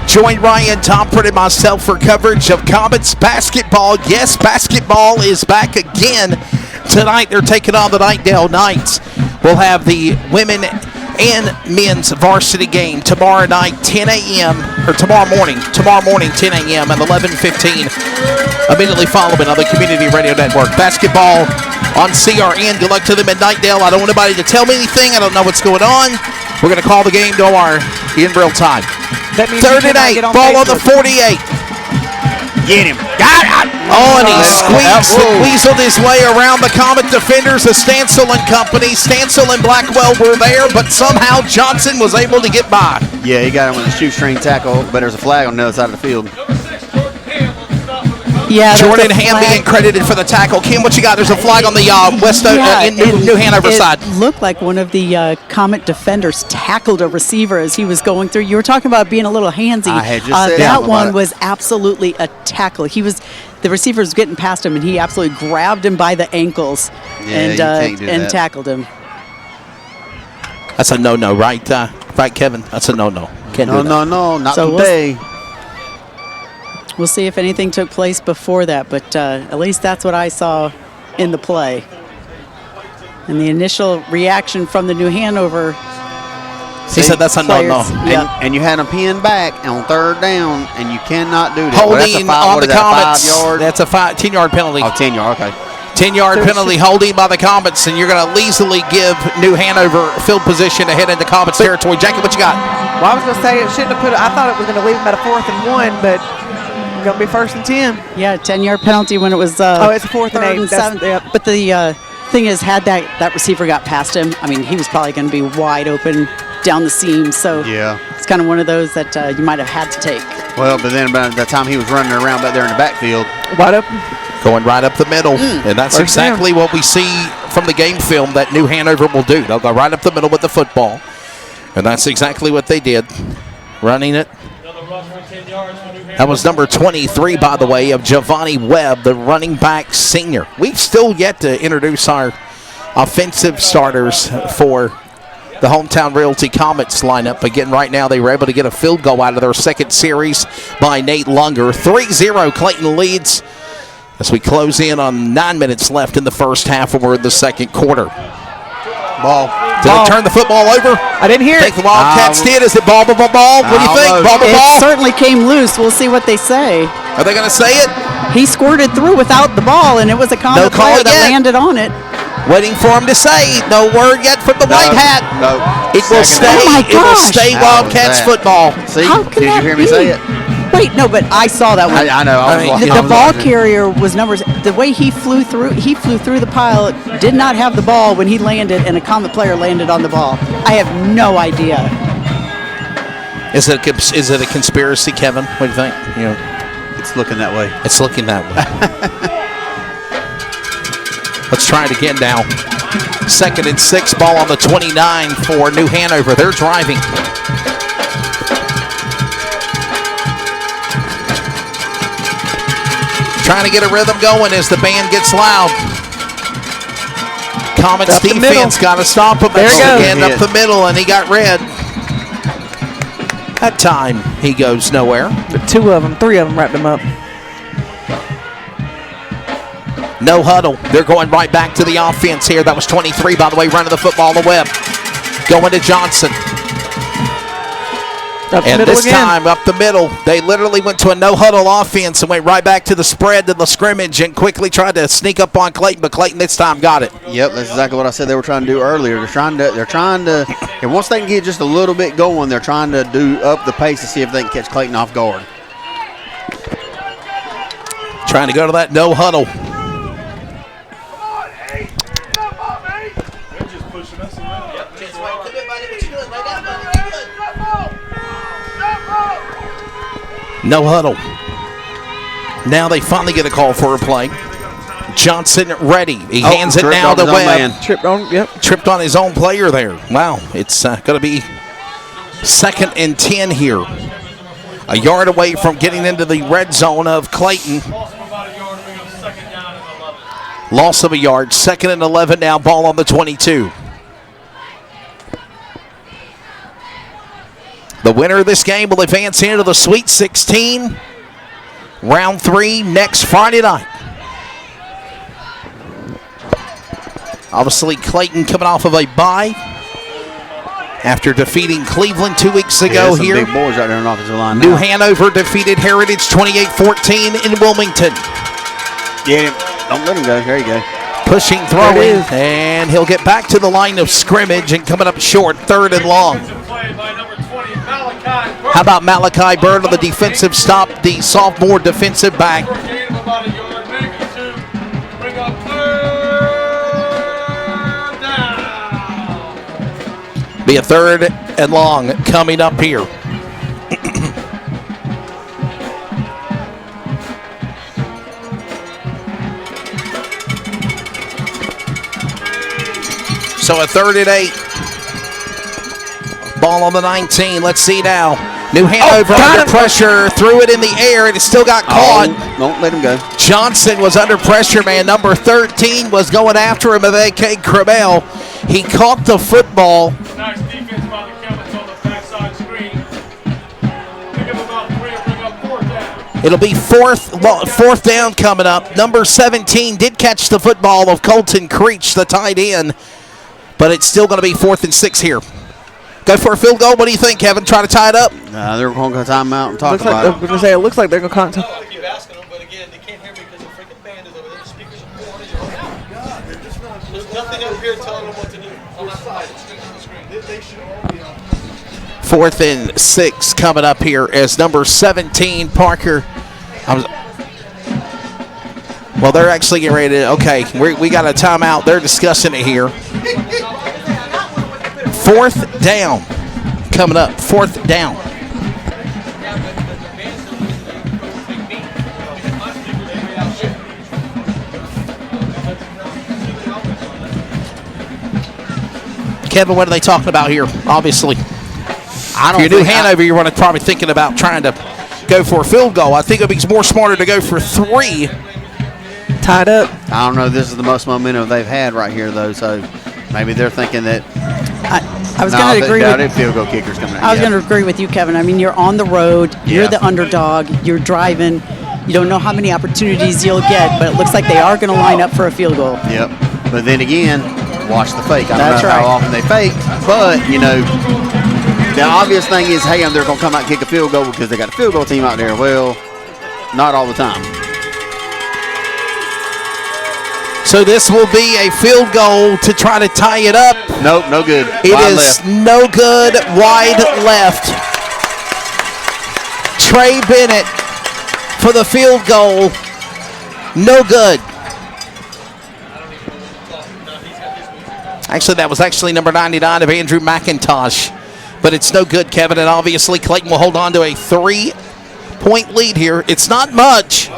join Ryan Tomford and myself for coverage of Comets basketball. Yes, basketball is back again. Tonight they're taking on the Nightdale Knights. We'll have the women and men's varsity game tomorrow night, 10 a.m. or tomorrow morning, 10 a.m. and 11:15 immediately following on the Community Radio Network. Basketball on CRN. Good luck to them in Nightdale. I don't want anybody to tell me anything. I don't know what's going on. We're going to call the game to our in real time. That means 3rd and 8. Ball on the 48. Get him. Got it. Oh, and he weaseled his way around the Comet defenders of Stansel and Company. Stansel and Blackwell were there, but somehow Johnson was able to get by. Yeah, he got him with a shoestring tackle, but there's a flag on the other side of the field. Yeah, Jordan Ham being credited for the tackle. Kim, what you got? There's a flag on the New Hanover side. It looked like one of the Comet defenders tackled a receiver as he was going through. You were talking about being a little handsy. I had just said that one was absolutely a tackle. The receiver was getting past him, and he absolutely grabbed him by the ankles and tackled him. That's a no-no, right? Right, Kevin? That's a no-no. No, not today. We'll see if anything took place before that, but at least that's what I saw in the play. And the initial reaction from the New Hanover. He said that's a no-no. Yeah. And you had him pinned back on 3rd down, and you cannot do that. Holding on the Comets. That's a 10-yard penalty. Oh, 10-yard, okay. 10-yard penalty holding by the Comets, and you're going to easily give New Hanover field position to head into Comets territory. Jackie, what you got? Well, I was going to say it shouldn't have put it. I thought it was going to leave him at a 4th and 1, but going to be 1st and 10. Yeah, 10-yard penalty when it was it's a 4th and 8. 7th. Yep. But the thing is, had that receiver got past him, I mean, he was probably going to be wide open down the seam. So yeah, it's kind of one of those that you might have had to take. Well, but then by the time he was running around back there in the backfield, wide open, going right up the middle, and that's exactly what we see from the game film that New Hanover will do. They'll go right up the middle with the football, and that's exactly what they did, running it. That was number 23, by the way, of Giovanni Webb, the running back senior. We've still yet to introduce our offensive starters for the Hometown Realty Comets lineup. Again, right now they were able to get a field goal out of their second series by Nate Lunger. 3-0 Clayton leads as we close in on 9 minutes left in the first half, and we're in the second quarter. Ball. Did it turn the football over? I didn't hear it. I think the Wildcats did. Is it ball? What do you think? Ball? It certainly came loose. We'll see what they say. Are they going to say it? He squirted through without the ball, and it was a Comet player that landed on it. Waiting for him to say. No word yet from the White Hat. No. It will stay. It will stay Wildcats football. See? Did you hear me say it? Wait, no, but I saw that one. I know. The ball carrier was numbers. The way he flew through the pile, did not have the ball when he landed, and a Comet player landed on the ball. I have no idea. Is it a conspiracy, Kevin? What do you think? It's looking that way. It's looking that way. Let's try it again now. 2nd and 6, ball on the 29 for New Hanover. They're driving. Trying to get a rhythm going as the band gets loud. Comets defense got to stop him again up the middle, and he got red. That time he goes nowhere. But 3 of them wrapped him up. No huddle. They're going right back to the offense here. That was 23, by the way, running the football to Webb. Going to Johnson. And this time, up the middle, they literally went to a no-huddle offense and went right back to the spread to the scrimmage and quickly tried to sneak up on Clayton, but Clayton this time got it. Yep, that's exactly what I said they were trying to do earlier. They're trying to, and once they can get just a little bit going, they're trying to do up the pace to see if they can catch Clayton off guard. Trying to go to that no-huddle. No huddle. Now they finally get a call for a play. Johnson ready. He hands it now to Webb. Tripped on his own player there. Wow, it's going to be 2nd and 10 here. A yard away from getting into the red zone of Clayton. Loss of a yard. 2nd and 11 now. Ball on the 22. The winner of this game will advance into the Sweet 16. Round 3 next Friday night. Obviously, Clayton coming off of a bye after defeating Cleveland 2 weeks ago here. Big boys right there on the offensive line. New Hanover defeated Heritage 28-14 in Wilmington. Yeah, don't let him go. There you go. Pushing, throwing, and he'll get back to the line of scrimmage and coming up short, 3rd and long. How about Malachi Bird on the defensive stop, the sophomore defensive back. Be a 3rd and long coming up here. So a 3rd and 8. Ball on the 19. Let's see now. New Hanover under pressure. Threw it in the air, and it still got caught. Don't let him go. Johnson was under pressure, man. Number 13 was going after him of AK Crabell. He caught the football. Nice defense by the Comets on the backside screen. Pick up about 3 and bring up 4th down. It'll be fourth down coming up. Number 17 did catch the football of Colton Creech, the tight end, but it's still going to be 4th and 6 here. Go for a field goal. What do you think, Kevin? Try to tie it up? They're going to time out and talk about it. I was going to say, it looks like they're going to I keep asking them, but again, they can't hear me because the freaking band is over there. The speakers are blowing in. Oh, God. They're just not. There's nothing up here telling them what to do. On the side. It's on the screen. They should all be on. 4th and 6 coming up here as number 17, Parker. Well, they're actually getting ready to, okay, we got a timeout. They're discussing it here. 4th down coming up. 4th down. Kevin, what are they talking about here? Obviously, if you're New Hanover, you're probably thinking about trying to go for a field goal. I think it would be more smarter to go for 3. Tied up. I don't know. This is the most momentum they've had right here, though. So maybe they're thinking that. I was going to agree with field goal kickers coming out. I was going to agree with you, Kevin. I mean, you're on the road. You're the underdog. You're driving. You don't know how many opportunities you'll get, but it looks like they are going to line up for a field goal. Yep. But then again, watch the fake. I don't know right. how often they fake, but, you know, the obvious thing is, hey, they're going to come out and kick a field goal because they got a field goal team out there. Well, not all the time. So this will be a field goal to try to tie it up. Nope, no good. It is no good. Wide left. Trey Bennett for the field goal. No good. Actually, that was actually number 99 of Andrew McIntosh. But it's no good, Kevin. And obviously, Clayton will hold on to a 3-point lead here. It's not much.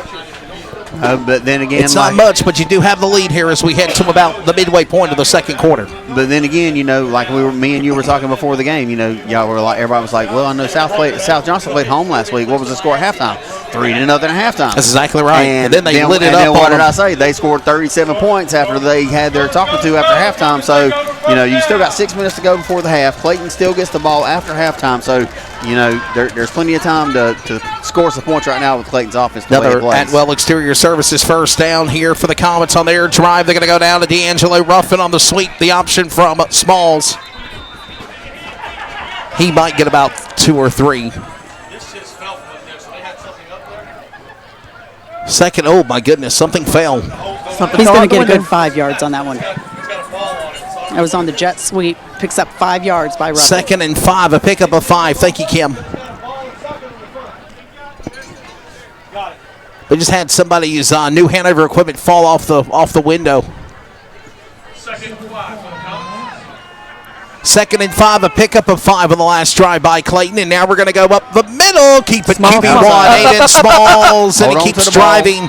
But then again, it's not much, but you do have the lead here as we head to about the midway point of the second quarter. But then again, you know, like me and you were talking before the game, you know, y'all were like, everybody was like, well, I know South Johnson played home last week. What was the score at halftime? 3-0 at halftime. That's exactly right. And then they lit it up. And then what did I say? They scored 37 points after they had their talking to after halftime. So, you know, you still got 6 minutes to go before the half. Clayton still gets the ball after halftime. So, you know, there's plenty of time to score some points right now with Clayton's offense. Another Atwell Exterior Services first down here for the Comets on their drive. They're going to go down to D'Angelo Ruffin on the sweep. The option from Smalls. He might get about 2 or 3. Second, oh my goodness, something fell. He's going to get a good 5 yards on that one. That was on the jet sweep. Picks up 5 yards by Ruffin. 2nd and 5, a pickup of 5. Thank you, Kim. We just had somebody use New Hanover equipment fall off the window. 2nd and 5, a pickup of 5 on the last drive by Clayton, and now we're going to go up the middle. Keep it QB1, Aiden Smalls, and he keeps driving.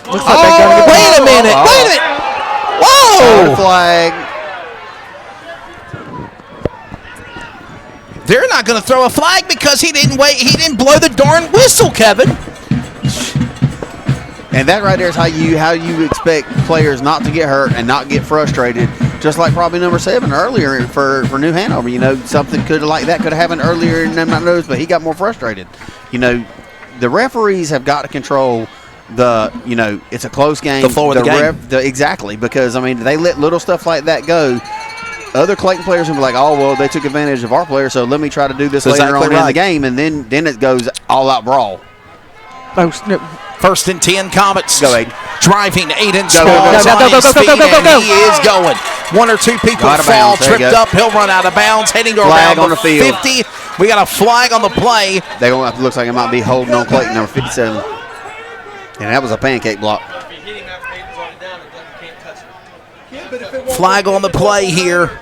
Looks like wait a minute! Whoa! Flag. They're not going to throw a flag because he didn't wait. He didn't blow the darn whistle, Kevin. And that right there is how you expect players not to get hurt and not get frustrated. Just like probably number 7 earlier for New Hanover. You know, something could have happened earlier in my nose, but he got more frustrated. You know, the referees have got to control it's a close game. The flow of the game. Exactly, because, I mean, they let little stuff like that go. Other Clayton players will be like, oh, well, they took advantage of our player, so let me try to do this later on in the game, and then it goes all-out brawl. Oh, no. 1st and 10, Comets. Go, Aiden. Driving, Aiden Smalls on his feet, and he is going. 1 or 2 people fall, tripped up. He'll run out of bounds, heading to around on the field. 50. We got a flag on the play. Looks like it might be holding on Clayton, number 57. And that was a pancake block. Flag on the play here.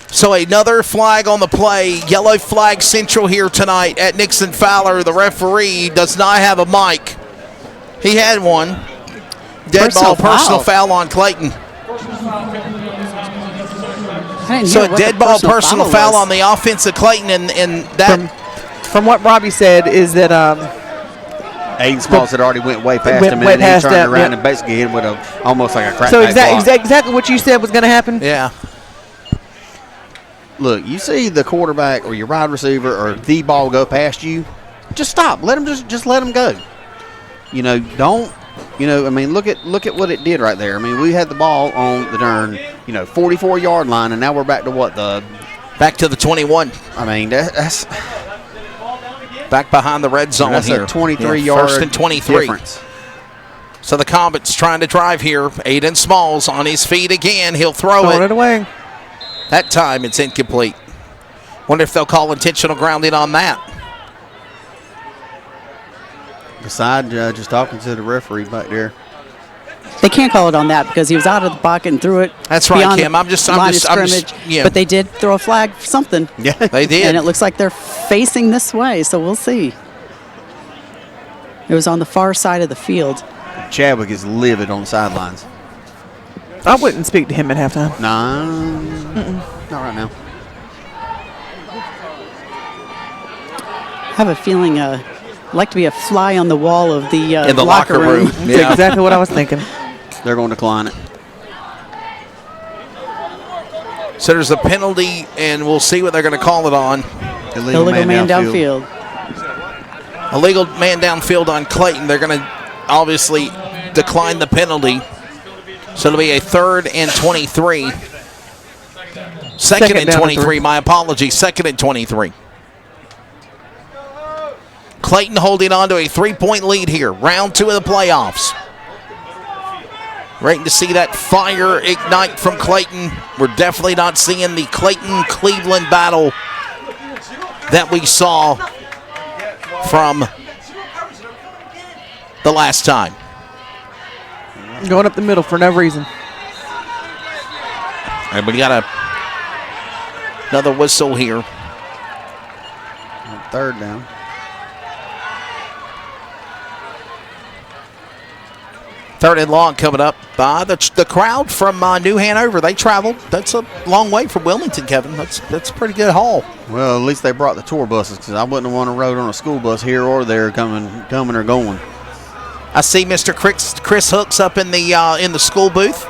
So another flag on the play. Yellow flag central here tonight at Nixon-Fowler. The referee does not have a mic. He had one. Personal foul on Clayton. So a dead ball personal foul on the offense of Clayton, and that. From what Robbie said is that Aiden Smalls had already went way past him, and then he turned around and basically hit him with almost like a crack. So exactly what you said was going to happen. Yeah. Look, you see the quarterback or your wide receiver or the ball go past you, just stop. Let him just let him go. You know, don't. You know, I mean, look at what it did right there. I mean, we had the ball on the darn 44-yard line, and now we're back to what back to the 21. I mean, that's back behind the red zone that's here. A 23-yard 1st and 23. difference. So the Comets trying to drive here. Aiden Smalls on his feet again. He'll throw it away. That time it's incomplete. Wonder if they'll call intentional grounding on that. The side judge is talking to the referee back there. They can't call it on that because he was out of the pocket and threw it. That's right, Kim. I'm just yeah. But they did throw a flag for something. Yeah, they did. And it looks like they're facing this way, so we'll see. It was on the far side of the field. Chadwick is livid on the sidelines. I wouldn't speak to him at halftime. Nah, not right now. I have a feeling I'd like to be a fly on the wall of the in the locker room. That's exactly what I was thinking. They're going to decline it. So there's a penalty, and we'll see what they're going to call it on. Illegal man downfield. Illegal man downfield on Clayton. They're going to obviously decline the penalty. So it'll be a 3rd and 23. 2nd and 23. My apologies. 2nd and 23. Clayton holding on to a 3-point lead here. Round 2 of the playoffs. Waiting to see that fire ignite from Clayton. We're definitely not seeing the Clayton-Cleveland battle that we saw from the last time. Going up the middle for no reason. All right, but we got another whistle here. 3rd down. Third and long coming up. The crowd from New Hanover, they traveled. That's a long way from Wilmington, Kevin. That's a pretty good haul. Well, at least they brought the tour buses because I wouldn't want to rode on a school bus here or there coming or going. I see Mr. Chris Hooks up in the school booth.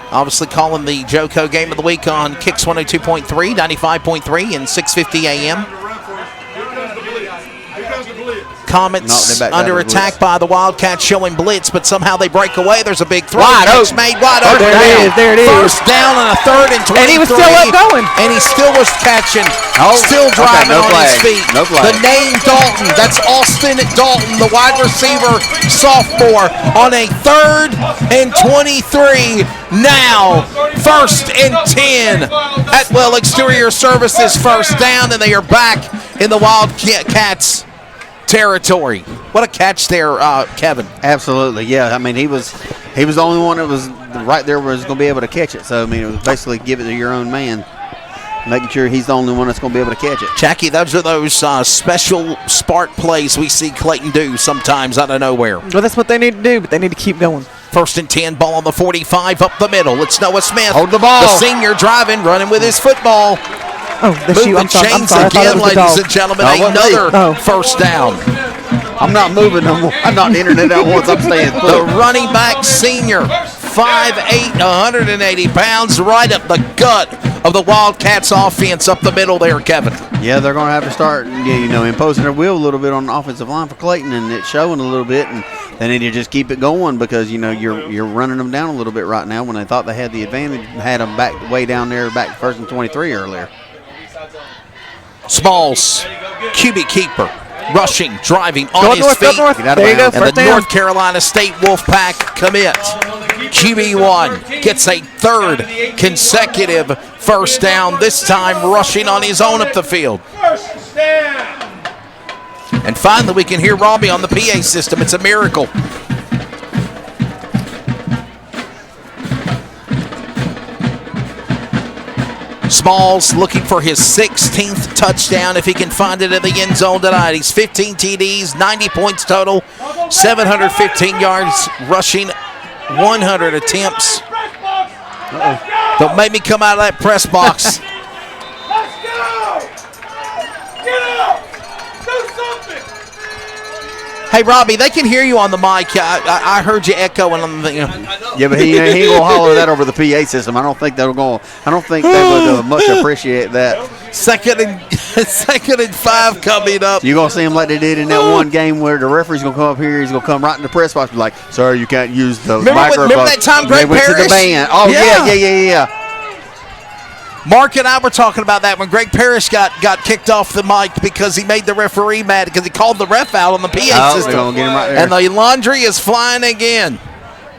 Obviously calling the JoCo Game of the Week on Kicks 102.3, 95.3, and 650 AM. Comets back under down to attack by the Wildcats showing blitz, but somehow they break away. There's a big throw. Wide It's open. made wide open. There it is. First down and a 3rd and 23. And he was still up going. And he still was catching. Oh, Still driving okay, no on flag. his feet. No flag. The name Dalton. That's Austin Dalton, the wide receiver sophomore, on a 3rd and 23. Now, 1st and 10. Atwell Exterior Services first down, and they are back in the Wildcats territory. What a catch there, Kevin. Absolutely, yeah. I mean, he was the only one that was right there was going to be able to catch it. So, I mean, it was basically give it to your own man, making sure he's the only one that's going to be able to catch it. Jackie, those are those special spark plays we see Clayton do sometimes out of nowhere. Well, that's what they need to do, but they need to keep going. 1st and 10, ball on the 45, up the middle. It's Noah Smith. Hold the ball. The senior driving, running with his football. Oh, the shoe. Moving chains again, ladies and gentlemen. Another first down. I'm not moving no more. I'm not the internet out once. I'm staying put. The running back senior, 5'8", 180 pounds, right up the gut of the Wildcats offense up the middle there, Kevin. Yeah, they're going to have to start, imposing their will a little bit on the offensive line for Clayton, and it's showing a little bit, and they need to just keep it going because, you're running them down a little bit right now when they thought they had the advantage, had them back way down there, back 1st and 23 earlier. Smalls, QB keeper, rushing, driving on his feet. There you go, And the North Carolina State Wolfpack commit. QB1 gets a 3rd consecutive first down, this time rushing on his own up the field. And finally, we can hear Robbie on the PA system. It's a miracle. Smalls looking for his 16th touchdown if he can find it in the end zone tonight. He's 15 TDs, 90 points total, 715 yards rushing, 100 attempts. Don't make me come out of that press box. Hey, Robbie, they can hear you on the mic. I heard you echoing on the. Yeah, but he ain't gonna holler that over the PA system. I don't think they would much appreciate that. 2nd and 5 coming up. You're gonna see him like they did in that one game where the referee's gonna come up here. He's gonna come right in the press box and be like, "Sir, you can't use the microphone." Remember that time Greg went Parrish? to the band. Oh yeah. Mark and I were talking about that when Greg Parrish got kicked off the mic because he made the referee mad because he called the ref out on the PA system. Get him right there. And the laundry is flying again.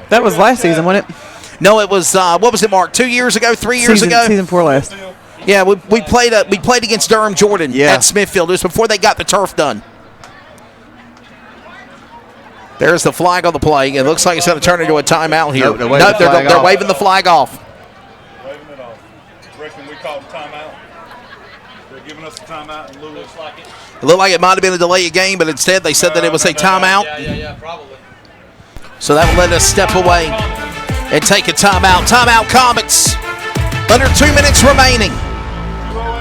That was last season, wasn't it? No, it was, what was it, Mark, 2 years ago, 3 years ago? Season 4 last. Yeah, we played against Durham Jordan at Smithfield. It was before they got the turf done. There's the flag on the play. It looks like it's going to turn into a timeout here. They're waving the flag off. It looked like it might have been a delay of game, but instead they said that it was a timeout. Yeah, probably. So that will let us step away and take a timeout. Timeout, Comets. Under 2 minutes remaining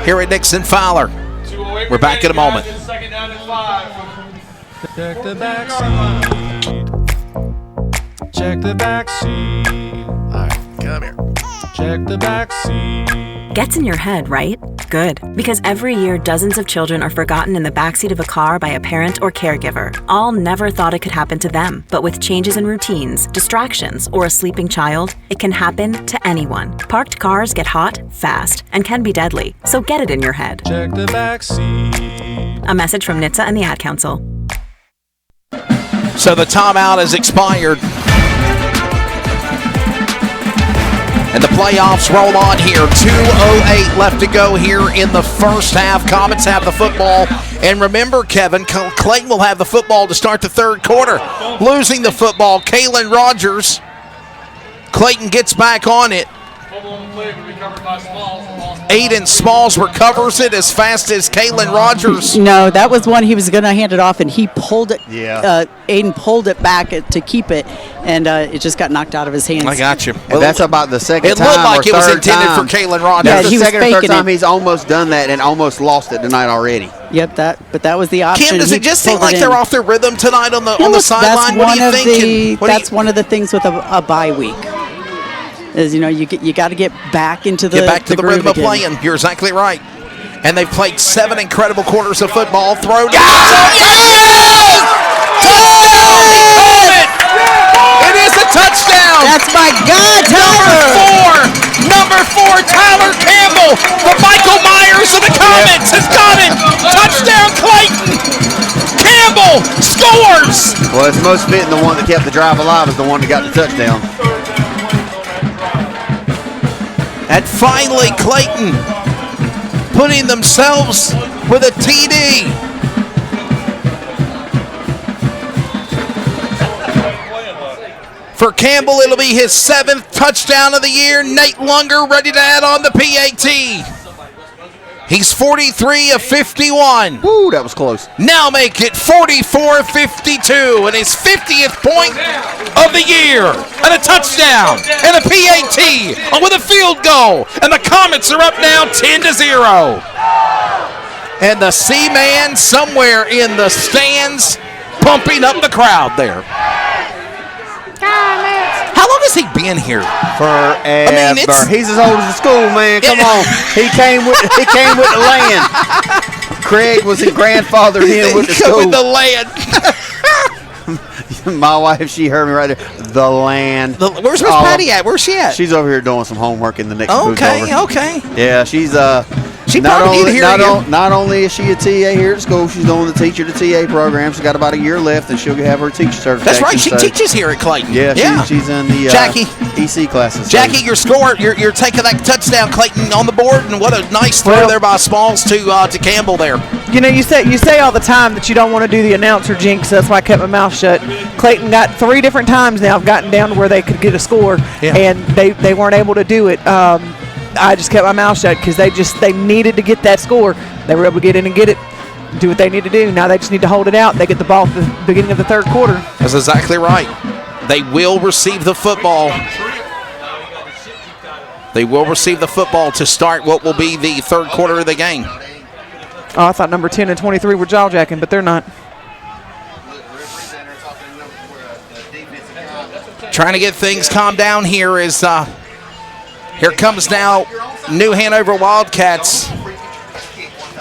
here at Nixon-Fowler. We're back in a moment. Second down and 5. Check the back seat. Check the back seat. All right, come here. Check the back seat. Gets in your head, right? Good. Because every year, dozens of children are forgotten in the backseat of a car by a parent or caregiver. All never thought it could happen to them. But with changes in routines, distractions, or a sleeping child, it can happen to anyone. Parked cars get hot, fast, and can be deadly. So get it in your head. Check the back seat. A message from NHTSAA and the Ad Council. So the timeout has expired. And the playoffs roll on here. 2:08 left to go here in the first half. Comets have the football. And remember, Kevin, Clayton will have the football to start the third quarter. Losing the football, Kalen Rogers. Clayton gets back on it. Aiden Smalls recovers it as fast as Kalen Rogers. No, that was one he was going to hand it off, and he pulled it. Yeah. Aiden pulled it back to keep it, and it just got knocked out of his hands. I got you. And that's about the second time. It looked like or it was third intended time. for Kalen Rogers. Yeah, That's he the was second or third faking time it. he's almost done that and almost lost it tonight already. Yep, but that was the option. Kim, does He it just seem pulled it like they're in. off their rhythm tonight on the Yeah, look, sideline? What do you think? That's one of the things with a bye week. Is you got to get back into the Get back to the groove rhythm of again. playing. You're exactly right. And they've played 7 incredible quarters of football. Throw to yes! Touchdown! He called it! It is a touchdown! That's my guy, Tyler! Number 4, Tyler Campbell, the Michael Myers of the Comets has got it! Touchdown, Clayton! Campbell scores! Well, it's most fitting the one that kept the drive alive is the one that got the touchdown. And finally, Clayton putting themselves with a TD. For Campbell, it'll be his 7th touchdown of the year. Nate Lunger ready to add on the PAT. He's 43 of 51. Woo, that was close. Now make it 44-52 and his 50th point of the year. And a touchdown and a PAT with a field goal. And the Comets are up now 10-0. And the C-Man somewhere in the stands pumping up the crowd there. How long has he been here? Forever. He's as old as the school, man. Come on. He came with the land. Craig was his grandfather in with the school. With the land. My wife, she heard me right there. The land. Where's Miss Patty at? Where's she at? She's over here doing some homework in the next booth over. Okay. Yeah, she's She probably need to hear you. Not only is she a TA here at school, she's doing the teacher to TA program. She's got about a year left, and she'll have her teacher certification. That's right. She teaches here at Clayton. Yeah. She's in the Jackie EC classes. Jackie, your score, you're taking that touchdown, Clayton, on the board, and what a nice throw there by Smalls to Campbell there. You know, you say all the time that you don't want to do the announcer jinx. That's why I kept my mouth shut. Clayton got 3 different times now. I've gotten down to where they could get a score, and they weren't able to do it. I just kept my mouth shut because they needed to get that score. They were able to get in and get it, do what they need to do. Now they just need to hold it out. They get the ball at the beginning of the 3rd quarter. That's exactly right. They will receive the football. They will receive the football to start what will be the 3rd quarter of the game. Oh, I thought number 10 and 23 were jaw-jacking, but they're not. Trying to get things calmed down here is here comes now New Hanover Wildcats.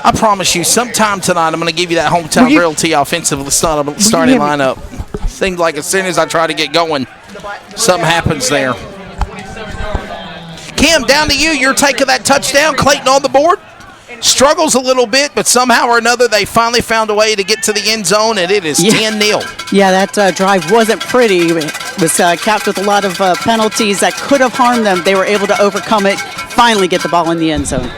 I promise you, sometime tonight I'm going to give you that hometown realty offensive starting lineup. Seems like as soon as I try to get going, something happens there. Cam, down to you. You're taking that touchdown. Clayton on the board. Struggles a little bit, but somehow or another they finally found a way to get to the end zone, and it is 10-0. Yeah, that drive wasn't pretty. It was capped with a lot of penalties that could have harmed them. They were able to overcome it, finally get the ball in the end zone.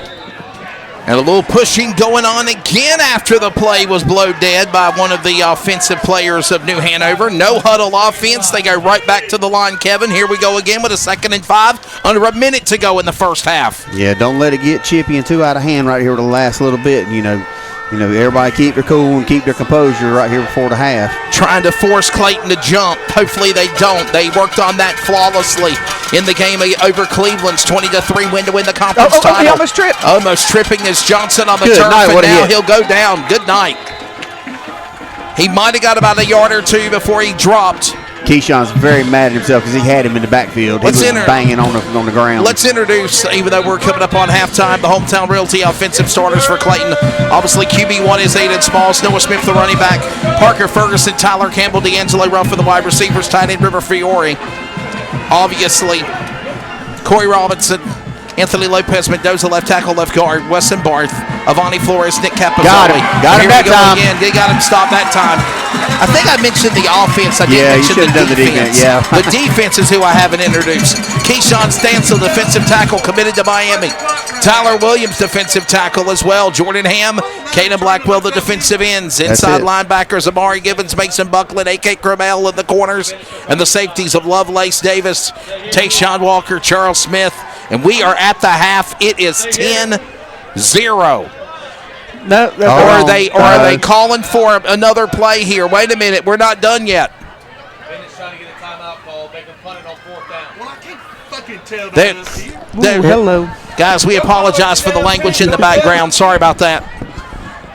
And a little pushing going on again after the play was blowed dead by one of the offensive players of New Hanover. No huddle offense. They go right back to the line, Kevin. Here we go again with a 2nd and 5. Under a minute to go in the first half. Yeah, don't let it get chippy and too out of hand right here with the last little bit. You know, everybody keep their cool and keep their composure right here before the half. Trying to force Clayton to jump. Hopefully they don't. They worked on that flawlessly in the game over Cleveland's 20-3 win to win the conference title. He almost tripped. Almost tripping as Johnson on the Good turf, night, and now he'll go down. Good night. He might have got about a yard or two before he dropped. Keyshawn's very mad at himself because he had him in the backfield. He was banging on the ground. Let's introduce, even though we're coming up on halftime, the hometown realty offensive starters for Clayton. Obviously, QB1 is Aiden Smalls, Noah Smith, the running back, Parker Ferguson, Tyler Campbell, D'Angelo Ruff for the wide receivers, tight end River Fiore. Obviously, Corey Robinson, Anthony Lopez Mendoza, left tackle, left guard, Wesson Barth, Avani Flores, Nick Capozzoli. Got him that time. Again. They got him stopped that time. I think I mentioned the offense. I didn't mention the defense. The defense is who I haven't introduced. Keyshawn Stansel, defensive tackle, committed to Miami. Tyler Williams, defensive tackle as well. Jordan Ham, Caden Blackwell, the defensive ends. Inside linebackers, Amari Givens, Mason Buckland, A.K. Cromell in the corners. And the safeties of Lovelace Davis, Tayshawn Walker, Charles Smith. And we are at the half. It is 10-0. No, are they calling for another play here? Wait a minute, we're not done yet. Trying to get a timeout call. They can punt it on 4th down. Well, I can't fucking tell. Hello, guys. We apologize for the language in the background. Sorry about that.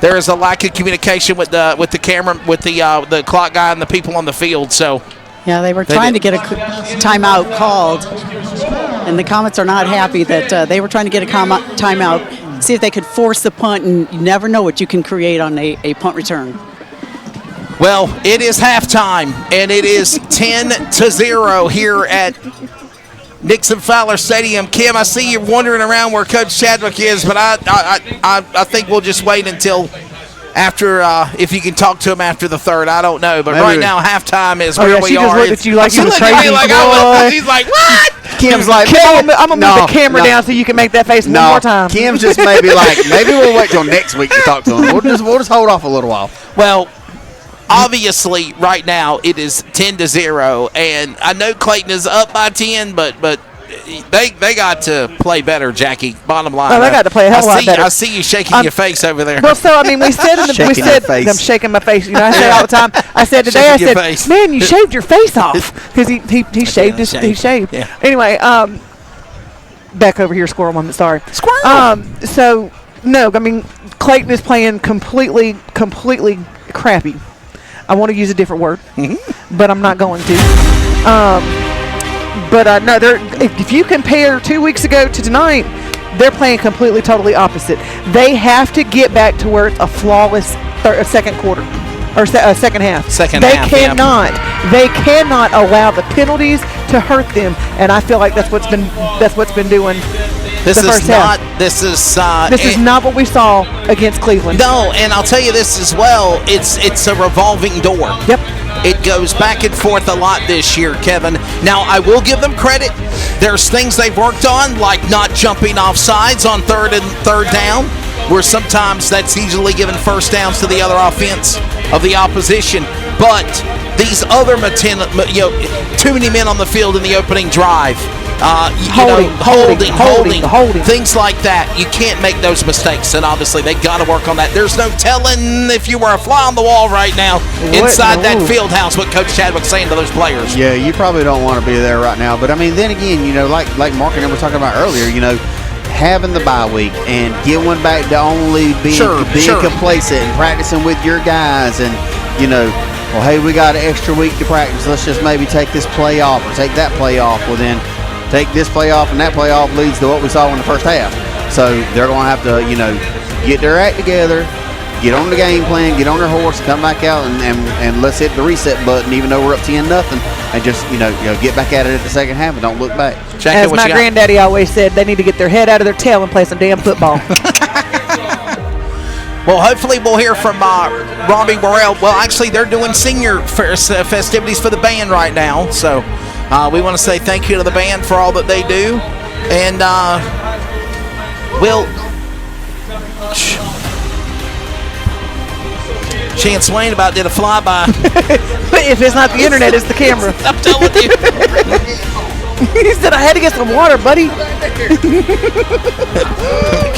There is a lack of communication with the camera, with the clock guy and the people on the field. So yeah, they were trying to get a timeout called, and the Comets are not happy that they were trying to get a timeout. see if they could force the punt, and you never know what you can create on a punt return. Well, it is halftime, and it is 10-0 here at Nixon-Fowler Stadium. Kim, I see you wandering around where Coach Chadwick is, but I think we'll just wait until after, if you can talk to him after the third. I don't know, but Maybe. Right now halftime is Oh, where yeah, we she are. just looked at you like you was She's looking at me crazy, like, boy. he's like, what? Kim's like, Kim, I'm gonna no, move the camera no. down so you can make that face one No, more time. Kim's just maybe like, maybe we'll wait till next week to talk to him. We'll just hold off a little while. Well, obviously, right now it is 10-0, and I know Clayton is up by 10, but they got to play better, Jackie. Bottom line. Oh, they got to play a hell of a lot better. I see you shaking your face over there. Well, so I mean, we said I'm shaking my face. You know, I say all the time. I said today, Shaking your I said, face. man, you shaved your face off because he shaved his he shaved. Yeah. Anyway, back over here, squirrel moment. Sorry, squirrel. So no, I mean, Clayton is playing completely crappy. I want to use a different word, but I'm not going to. But no, if you compare 2 weeks ago to tonight, they're playing completely, totally opposite. They have to get back to where it's a flawless second quarter or second half. They cannot allow the penalties to hurt them, and I feel like that's what's been doing. This is not what we saw against Cleveland. No, and I'll tell you this as well. It's a revolving door. Yep. It goes back and forth a lot this year, Kevin. Now, I will give them credit. There's things they've worked on, like not jumping off sides on third down, where sometimes that's easily given first downs to the other offense of the opposition. But these other too many men on the field in the opening drive. Holding, things like that. You can't make those mistakes, and obviously they got to work on that. There's no telling if you were a fly on the wall right now inside that field house what Coach Chadwick's saying to those players. Yeah, you probably don't want to be there right now, but I mean, then again, like Mark and I were talking about earlier, having the bye week and going back to only being complacent and practicing with your guys, and well, hey, we got an extra week to practice. Let's just maybe take this play off or take that play off. Well, then take this play off and that play off leads to what we saw in the first half. So they're going to have to, get their act together, get on the game plan, get on their horse, come back out and let's hit the reset button, even though we're up 10-0, and just get back at it at the second half and don't look back. As my granddaddy always said, they need to get their head out of their tail and play some damn football. Well, hopefully we'll hear from Robbie Burrell. Well, actually, they're doing senior festivities for the band right now, so we want to say thank you to the band for all that they do, and Chance Wayne about did a flyby. If it's not the internet, it's the camera. I'm telling you. He said, I had to get some water, buddy.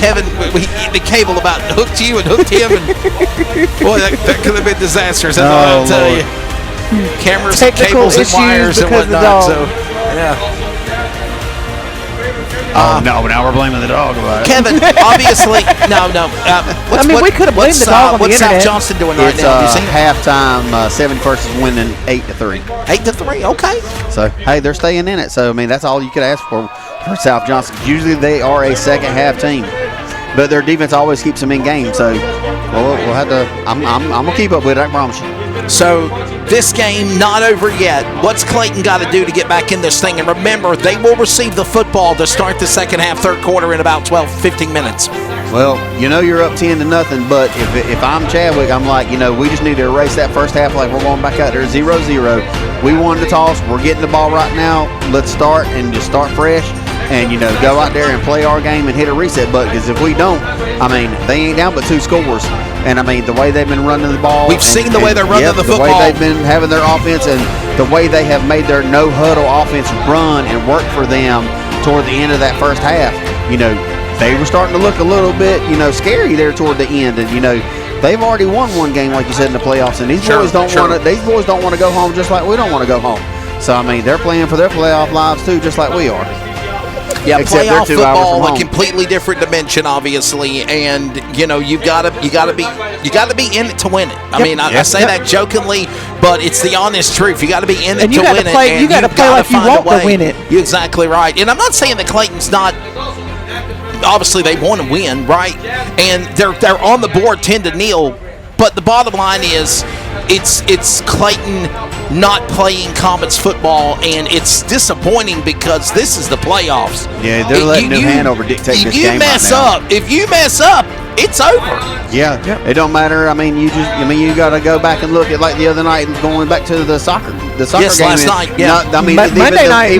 Kevin, the cable about hooked you and hooked him, and boy, that could have been disastrous. That's what I'll tell you. Cameras, cables, and wires and whatnot. So, yeah. No, now we're blaming the dog about it. Kevin, obviously, no. We could have blamed the dog on the internet. What's South Johnston doing right now? It's halftime. 71st is winning 8-3. 8-3, okay. So, hey, they're staying in it. So, I mean, that's all you could ask for South Johnston. Usually they are a second half team, but their defense always keeps them in game. So, we'll have to. I'm gonna keep up with it. I promise you. So this game not over yet. What's Clayton got to do to get back in this thing? And remember, they will receive the football to start the second half, third quarter in about 12-15 minutes. Well, you're up 10-0, but if I'm Chadwick, I'm like, we just need to erase that first half like we're going back out there 0-0. We won the toss. We're getting the ball right now. Let's start and just start fresh and, go out there and play our game and hit a reset button, because if we don't, I mean, they ain't down but 2 scores. And, I mean, the way they've been running the ball. We've seen the way they're running the football. The way they've been having their offense and the way they have made their no-huddle offense run and work for them toward the end of that first half. They were starting to look a little bit, scary there toward the end. And, they've already won one game, like you said, in the playoffs. And these boys don't want to go home just like we don't want to go home. So, I mean, they're playing for their playoff lives, too, just like we are. Yeah, playoff football, a completely different dimension, obviously, and you got to be in it to win it. I mean, I say that jokingly, but it's the honest truth. You got to be in it to win it, and you got to play like you want to win it. You're exactly right. And I'm not saying that Clayton's not obviously they want to win, right? And they're on the board 10-0. But the bottom line is, it's Clayton not playing Comets football, and it's disappointing because this is the playoffs. Yeah, they're letting New Hanover dictate this game right now. If you mess up, it's over. Yeah, it don't matter. I mean, you got to go back and look at like the other night and going back to the soccer yes, game. Last night. Yeah, Monday night,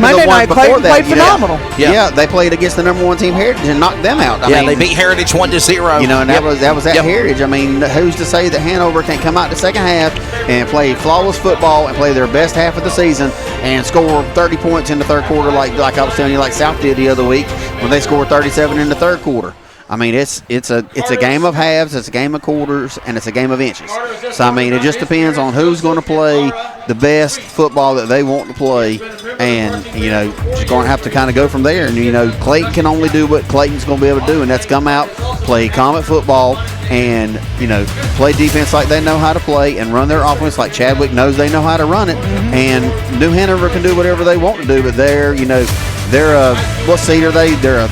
Clayton played phenomenal. Yeah, they played against the #1 team, Heritage, and knocked them out. I mean, they beat Heritage 1-0. You know, and that was at Heritage. I mean, who's to say that Hanover can't come out the second half and play flawless football and play their best half of the season and score 30 points in the third quarter, like I was telling you, like South did the other week when they scored 37 in the third quarter. I mean, it's a game of halves, it's a game of quarters, and it's a game of inches. So, I mean, it just depends on who's going to play the best football that they want to play, and, you know, just going to have to kind of go from there. And, you know, Clayton can only do what Clayton's going to be able to do, and that's come out, play Comet football, and, you know, play defense like they know how to play and run their offense like Chadwick knows they know how to run it. And New Hanover can do whatever they want to do, but they're what seed are they? They're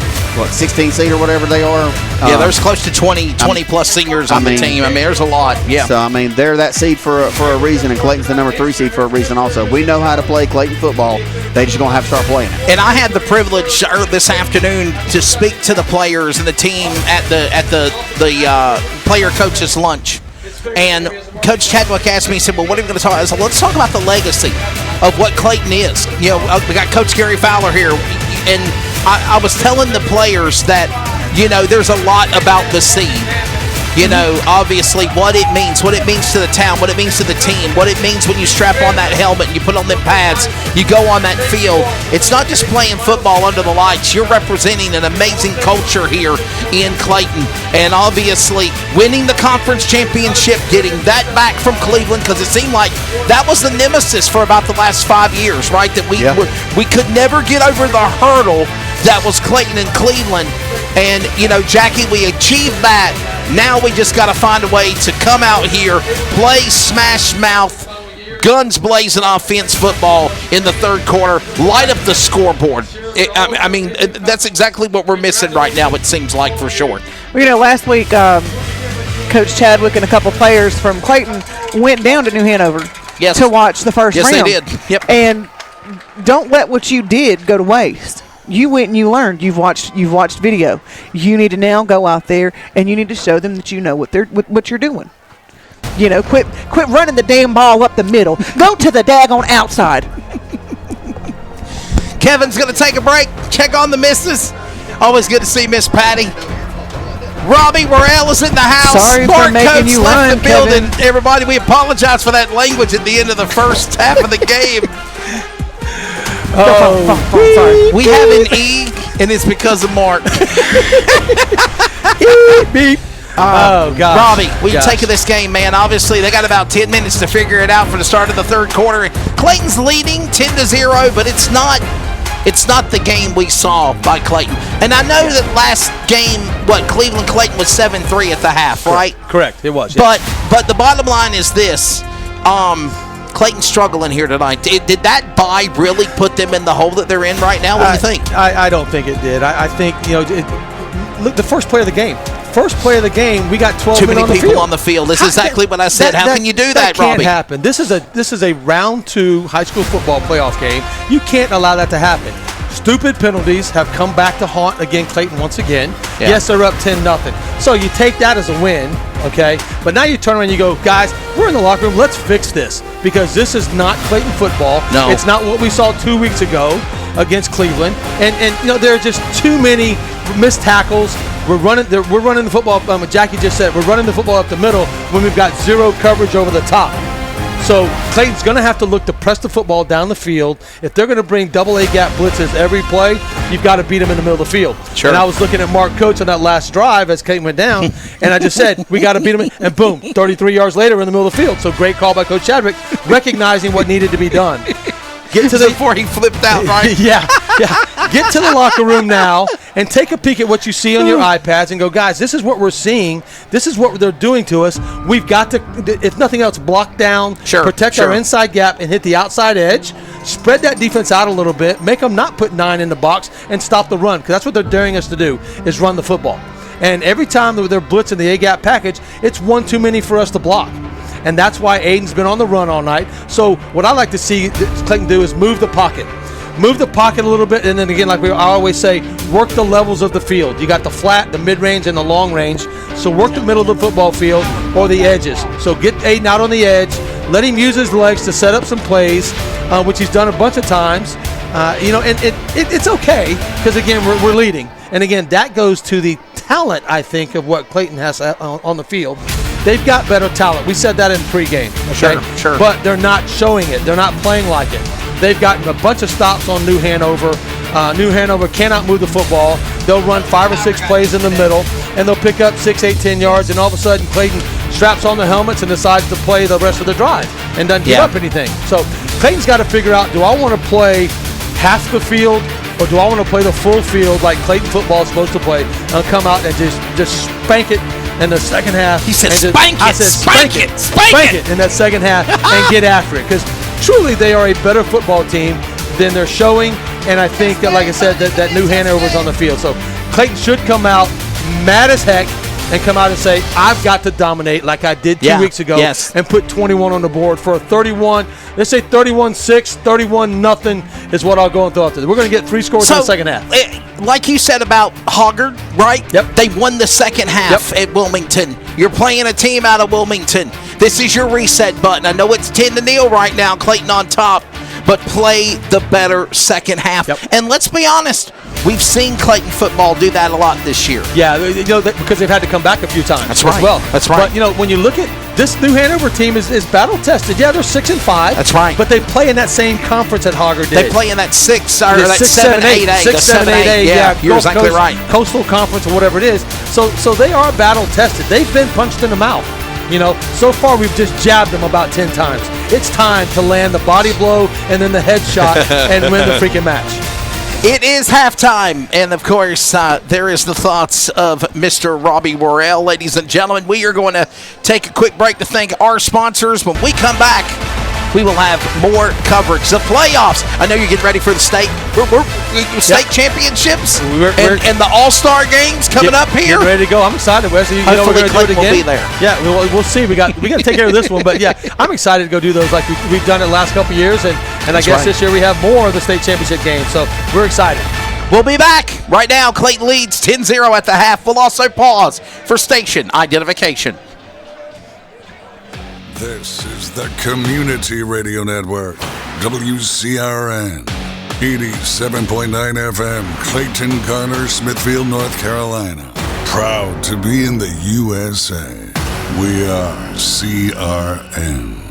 16 seed or whatever they are. Yeah, there's close to 20 plus seniors on the team. I mean, there's a lot. Yeah. So, I mean, they're that seed for a reason, and Clayton's the #3 seed for a reason also. We know how to play Clayton football. They just going to have to start playing it. And I had the privilege this afternoon to speak to the players and the team at the player coaches lunch. And Coach Chadwick asked me, he said, well, what are we going to talk about? I said, let's talk about the legacy of what Clayton is. You know, we got Coach Gary Fowler here, and I was telling the players that, you know, there's a lot about the seed. You know, obviously what it means to the town, what it means to the team, what it means when you strap on that helmet and you put on them pads, you go on that field. It's not just playing football under the lights. You're representing an amazing culture here in Clayton. And obviously winning the conference championship, getting that back from Cleveland, because it seemed like that was the nemesis for about the last 5 years, right? That we could never get over the hurdle that was Clayton and Cleveland. And, you know, Jackie, we achieved that. Now we just got to find a way to come out here, play smash mouth, guns blazing offense football in the third quarter, light up the scoreboard. I mean, that's exactly what we're missing right now, it seems like, for sure. Well, you know, last week, Coach Chadwick and a couple players from Clayton went down to New Hanover to watch the first round. Yes, they did. Yep. And don't let what you did go to waste. You went and you learned. You've watched video. You need to now go out there and you need to show them that you know what you're doing. You know, quit running the damn ball up the middle. Go to the daggone outside. Kevin's going to take a break. Check on the missus. Always good to see Miss Patty. Robbie Morrell is in the house. Sorry for making you run, left the building. Kevin. Everybody, we apologize for that language at the end of the first half of the game. Sorry. We have an E, and it's because of Mark. Beep. Oh, God. Robbie, what you take of this game, man? Obviously, they got about 10 minutes to figure it out for the start of the third quarter. Clayton's leading 10-0, but it's not the game we saw by Clayton. And I know that last game, Cleveland-Clayton was 7-3 at the half, right? Correct. It was. Yes. But the bottom line is this. Clayton's struggling here tonight. Did that bye really put them in the hole that they're in right now? What do you think? I don't think it did. I think, you know, look, the first play of the game. First play of the game, we got 12 men on the field. Too many people on the field. This is exactly what I said. How can you do that, Robbie? That can't happen. This is a round 2 high school football playoff game. You can't allow that to happen. Stupid penalties have come back to haunt again Clayton once again. Yeah. Yes, they're up 10-0. So you take that as a win, okay? But now you turn around and you go, guys, we're in the locker room. Let's fix this because this is not Clayton football. No. It's not what we saw 2 weeks ago against Cleveland. And you know, there are just too many missed tackles. We're running the football. Jackie just said we're running the football up the middle when we've got zero coverage over the top. So Clayton's going to have to look to press the football down the field. If they're going to bring double-A gap blitzes every play, you've got to beat them in the middle of the field. Sure. And I was looking at Mark Coates on that last drive as Clayton went down, and I just said, we got to beat them. And boom, 33 yards later, we're in the middle of the field. So great call by Coach Chadwick, recognizing what needed to be done. Get to before he flipped out, right? Yeah. Get to the locker room now and take a peek at what you see on your iPads and go, guys, this is what we're seeing. This is what they're doing to us. We've got to, if nothing else, block down, protect our inside gap, and hit the outside edge. spread that defense out a little bit, make them not put 9 in the box, and stop the run, because that's what they're daring us to do, is run the football. And every time they're blitzing the A-gap package, it's one too many for us to block. And that's why Aiden's been on the run all night. So what I like to see Clayton do is move the pocket. Move the pocket a little bit, and then again, like I always say, work the levels of the field. You got the flat, the mid-range, and the long range. So work the middle of the football field or the edges. So get Aiden out on the edge. Let him use his legs to set up some plays, which he's done a bunch of times. And it's okay because, again, we're leading. And, again, that goes to the talent, I think, of what Clayton has on the field. They've got better talent. We said that in pregame. Okay? Sure. But they're not showing it. They're not playing like it. They've gotten a bunch of stops on New Hanover. New Hanover cannot move the football. They'll run 5 or 6 plays in the middle, and they'll pick up 6, 8, 10 yards, and all of a sudden Clayton straps on the helmets and decides to play the rest of the drive and doesn't give up anything. So Clayton's got to figure out, do I want to play half the field or do I want to play the full field like Clayton football is supposed to play and come out and just spank it in the second half? He said spank it in that second half and get after it, because truly they are a better football team than they're showing, and I think that, like I said, that New Hanover's on the field. So Clayton should come out mad as heck and come out and say, I've got to dominate like I did 2 weeks ago and put 21 on the board for a 31. Let's say 31-6, 31-0 is what I'll go and throw out there. We're going to get 3 scores in the second half. Like you said about Hoggard, right? Yep. They won the second half at Wilmington. You're playing a team out of Wilmington. This is your reset button. I know it's 10-0 right now, Clayton on top, but play the better second half. And let's be honest, we've seen Clayton football do that a lot this year. Yeah, because they've had to come back a few times. That's right. As well. That's right. But when you look at this New Hanover team is battle tested. Yeah, they're 6-5. That's right. But they play in that same conference that Hoggard did. They play in that 7-8A. 6-7-8A. Yeah, you're exactly right. Coastal Conference or whatever it is. So they are battle tested. They've been punched in the mouth. So far we've just jabbed them about 10 times. It's time to land the body blow and then the headshot and win the freaking match. It is halftime, and of course, there is the thoughts of Mr. Robbie Worrell. Ladies and gentlemen, we are going to take a quick break to thank our sponsors. When we come back, we will have more coverage. The playoffs. I know you're getting ready for the state championships and the All-Star games coming up here. Get ready to go. I'm excited, Wesley. Hopefully, we're going to do it again. Will be there. Yeah, we'll see. We got to take care of this one, but yeah, I'm excited to go do those like we've done it the last couple of years, and I guess this year we have more of the state championship games. So we're excited. We'll be back. Right now, Clayton leads 10-0 at the half. We'll also pause for station identification. This is the Community Radio Network, WCRN, 87.9 FM, Clayton, Garner, Smithfield, North Carolina. Proud to be in the USA. We are CRN.